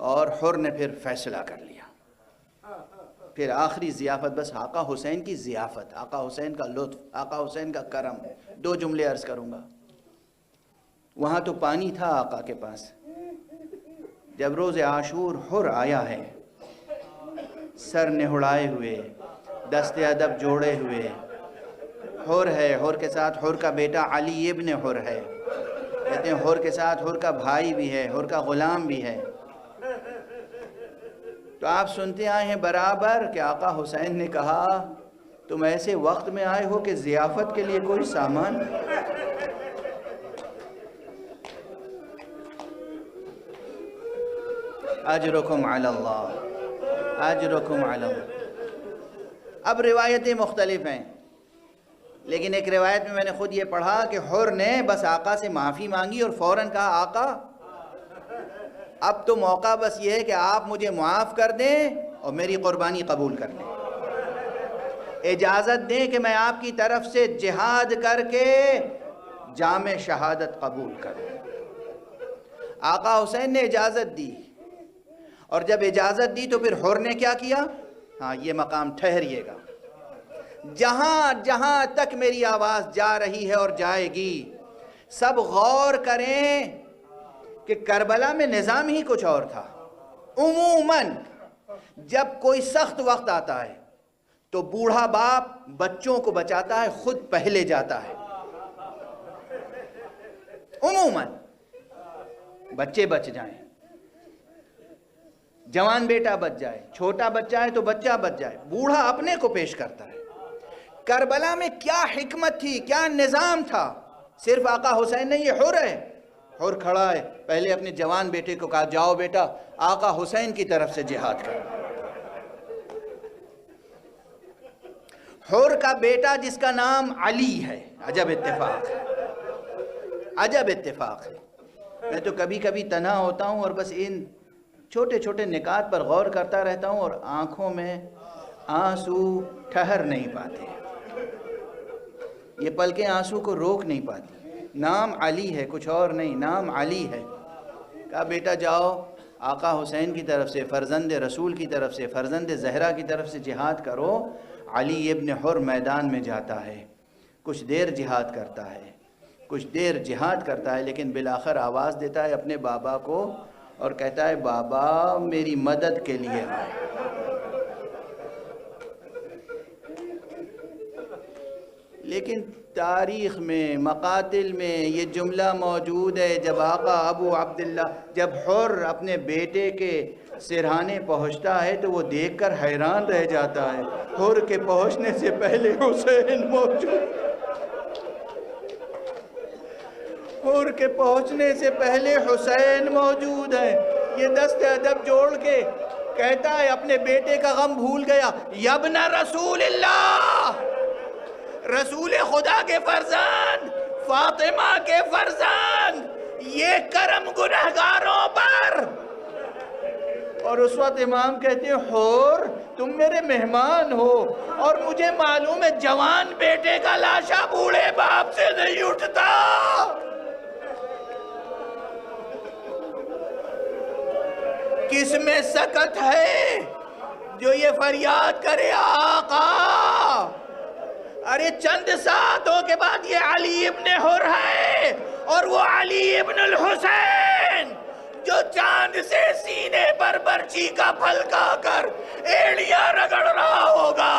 اور حر نے پھر فیصلہ کر لیا. پھر آخری ضیافت، بس آقا حسین کی ضیافت، آقا حسین کا لطف، آقا حسین کا کرم. 2 جملے عرض کروں گا. وہاں تو پانی تھا آقا کے پاس. جب روز عاشور حر آیا ہے، سر نہڑائے ہوئے، دست ادب جوڑے ہوئے، حر ہے، حر کے ساتھ حر کا بیٹا علی ابن حر ہے، کہتے ہیں حر کے ساتھ حر کا بھائی بھی ہے، حر کا غلام بھی ہے. تو آپ سنتے آئے ہیں برابر کہ آقا حسین نے کہا تم ایسے وقت میں آئے ہو کہ ضیافت کے لیے کوئی سامان. اجرکم علی اللہ، اجرکم علی اللہ. اب روایتیں مختلف ہیں، لیکن ایک روایت میں نے خود یہ پڑھا کہ حر نے بس آقا سے معافی مانگی اور فوراً کہا آقا اب تو موقع بس یہ ہے کہ آپ مجھے معاف کر دیں اور میری قربانی قبول کر لیں. اجازت دیں کہ میں آپ کی طرف سے جہاد کر کے جام شہادت قبول کروں. آقا حسین نے اجازت دی، اور جب اجازت دی تو پھر حر نے کیا کیا؟ ہاں یہ مقام ٹھہریے گا. جہاں جہاں تک میری آواز جا رہی ہے اور جائے گی، سب غور کریں کہ کربلا میں نظام ہی کچھ اور تھا. عموماً جب کوئی سخت وقت آتا ہے تو بوڑھا باپ بچوں کو بچاتا ہے، خود پہلے جاتا ہے. عموماً بچے بچ جائیں، جوان بیٹا بچ جائے، چھوٹا بچہ ہے تو بچہ بچ جائے، بوڑھا اپنے کو پیش کرتا ہے. کربلا میں کیا حکمت تھی، کیا نظام تھا؟ صرف آقا حسین نہیں، یہ حر ہے. حر کھڑا ہے، پہلے اپنے جوان بیٹے کو کہا جاؤ بیٹا آقا حسین کی طرف سے جہاد کرو. حر کا بیٹا جس کا نام علی ہے. عجب اتفاق ہے، عجب اتفاق ہے. میں تو کبھی کبھی تنہا ہوتا ہوں اور بس ان چھوٹے چھوٹے نکات پر غور کرتا رہتا ہوں اور آنکھوں میں آنسو ٹھہر نہیں پاتے. یہ پلکیں آنسو کو روک نہیں پاتی. نام علی ہے، کچھ اور نہیں، نام علی ہے. کہا بیٹا جاؤ آقا حسین کی طرف سے، فرزند رسول کی طرف سے، فرزند زہرا کی طرف سے جہاد کرو. علی ابن حر میدان میں جاتا ہے، کچھ دیر جہاد کرتا ہے، کچھ دیر جہاد کرتا ہے، لیکن بالآخر آواز دیتا ہے اپنے بابا کو اور کہتا ہے بابا میری مدد کے لیے آئے. لیکن تاریخ میں، مقاتل میں یہ جملہ موجود ہے. جب آقا ابو عبداللہ، جب حر اپنے بیٹے کے سرہانے پہنچتا ہے تو وہ دیکھ کر حیران رہ جاتا ہے. حر کے پہنچنے سے پہلے حسین موجود، حر کے پہنچنے سے پہلے حسین موجود ہے. یہ دست ادب جوڑ کے کہتا ہے اپنے بیٹے کا غم بھول گیا. یابن رسول اللہ، رسول خدا کے فرزند، فاطمہ کے فرزند، یہ کرم گنہگاروں پر. اور اس وقت امام کہتے ہیں حور تم میرے مہمان ہو اور مجھے معلوم ہے جوان بیٹے کا لاشا بوڑھے باپ سے نہیں اٹھتا. کس میں سکت ہے؟ جو یہ فریاد کرے آقا، ارے چند ساعتوں کے بعد یہ علی ابن حر ہے، اور وہ علی ابن الحسین جو چاند سے سینے پر برچی کا پھلکا کر ایڑیاں رگڑ رہا ہوگا،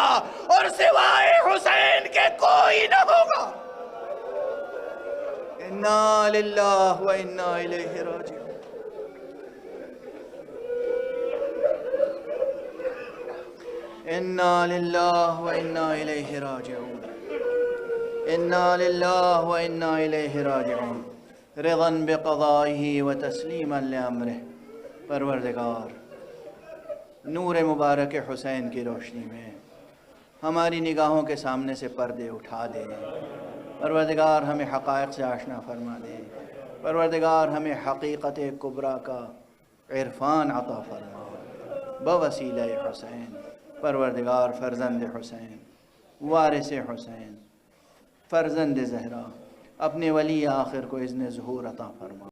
اور سوائے حسین کے کوئی نہ ہوگا۔ انا للہ و انا الیہ راجعون۔ انا للہ و انا الیہ راجعون۔ انا للہ و انا الیہ راجعون۔ رضا بقضائہ و تسلیما لامرہ۔ پروردگار، نور مبارک حسین کی روشنی میں ہماری نگاہوں کے سامنے سے پردے اٹھا دے۔ پروردگار ہمیں حقائق سے آشنا فرما دے۔ پروردگار ہمیں حقیقت کبریٰ کا عرفان عطا فرما بوسیلہ حسین۔ پروردگار فرزند حسین، وارث حسین، فرزند زہرا، اپنے ولی آخر کو اذن ظہور عطا فرما۔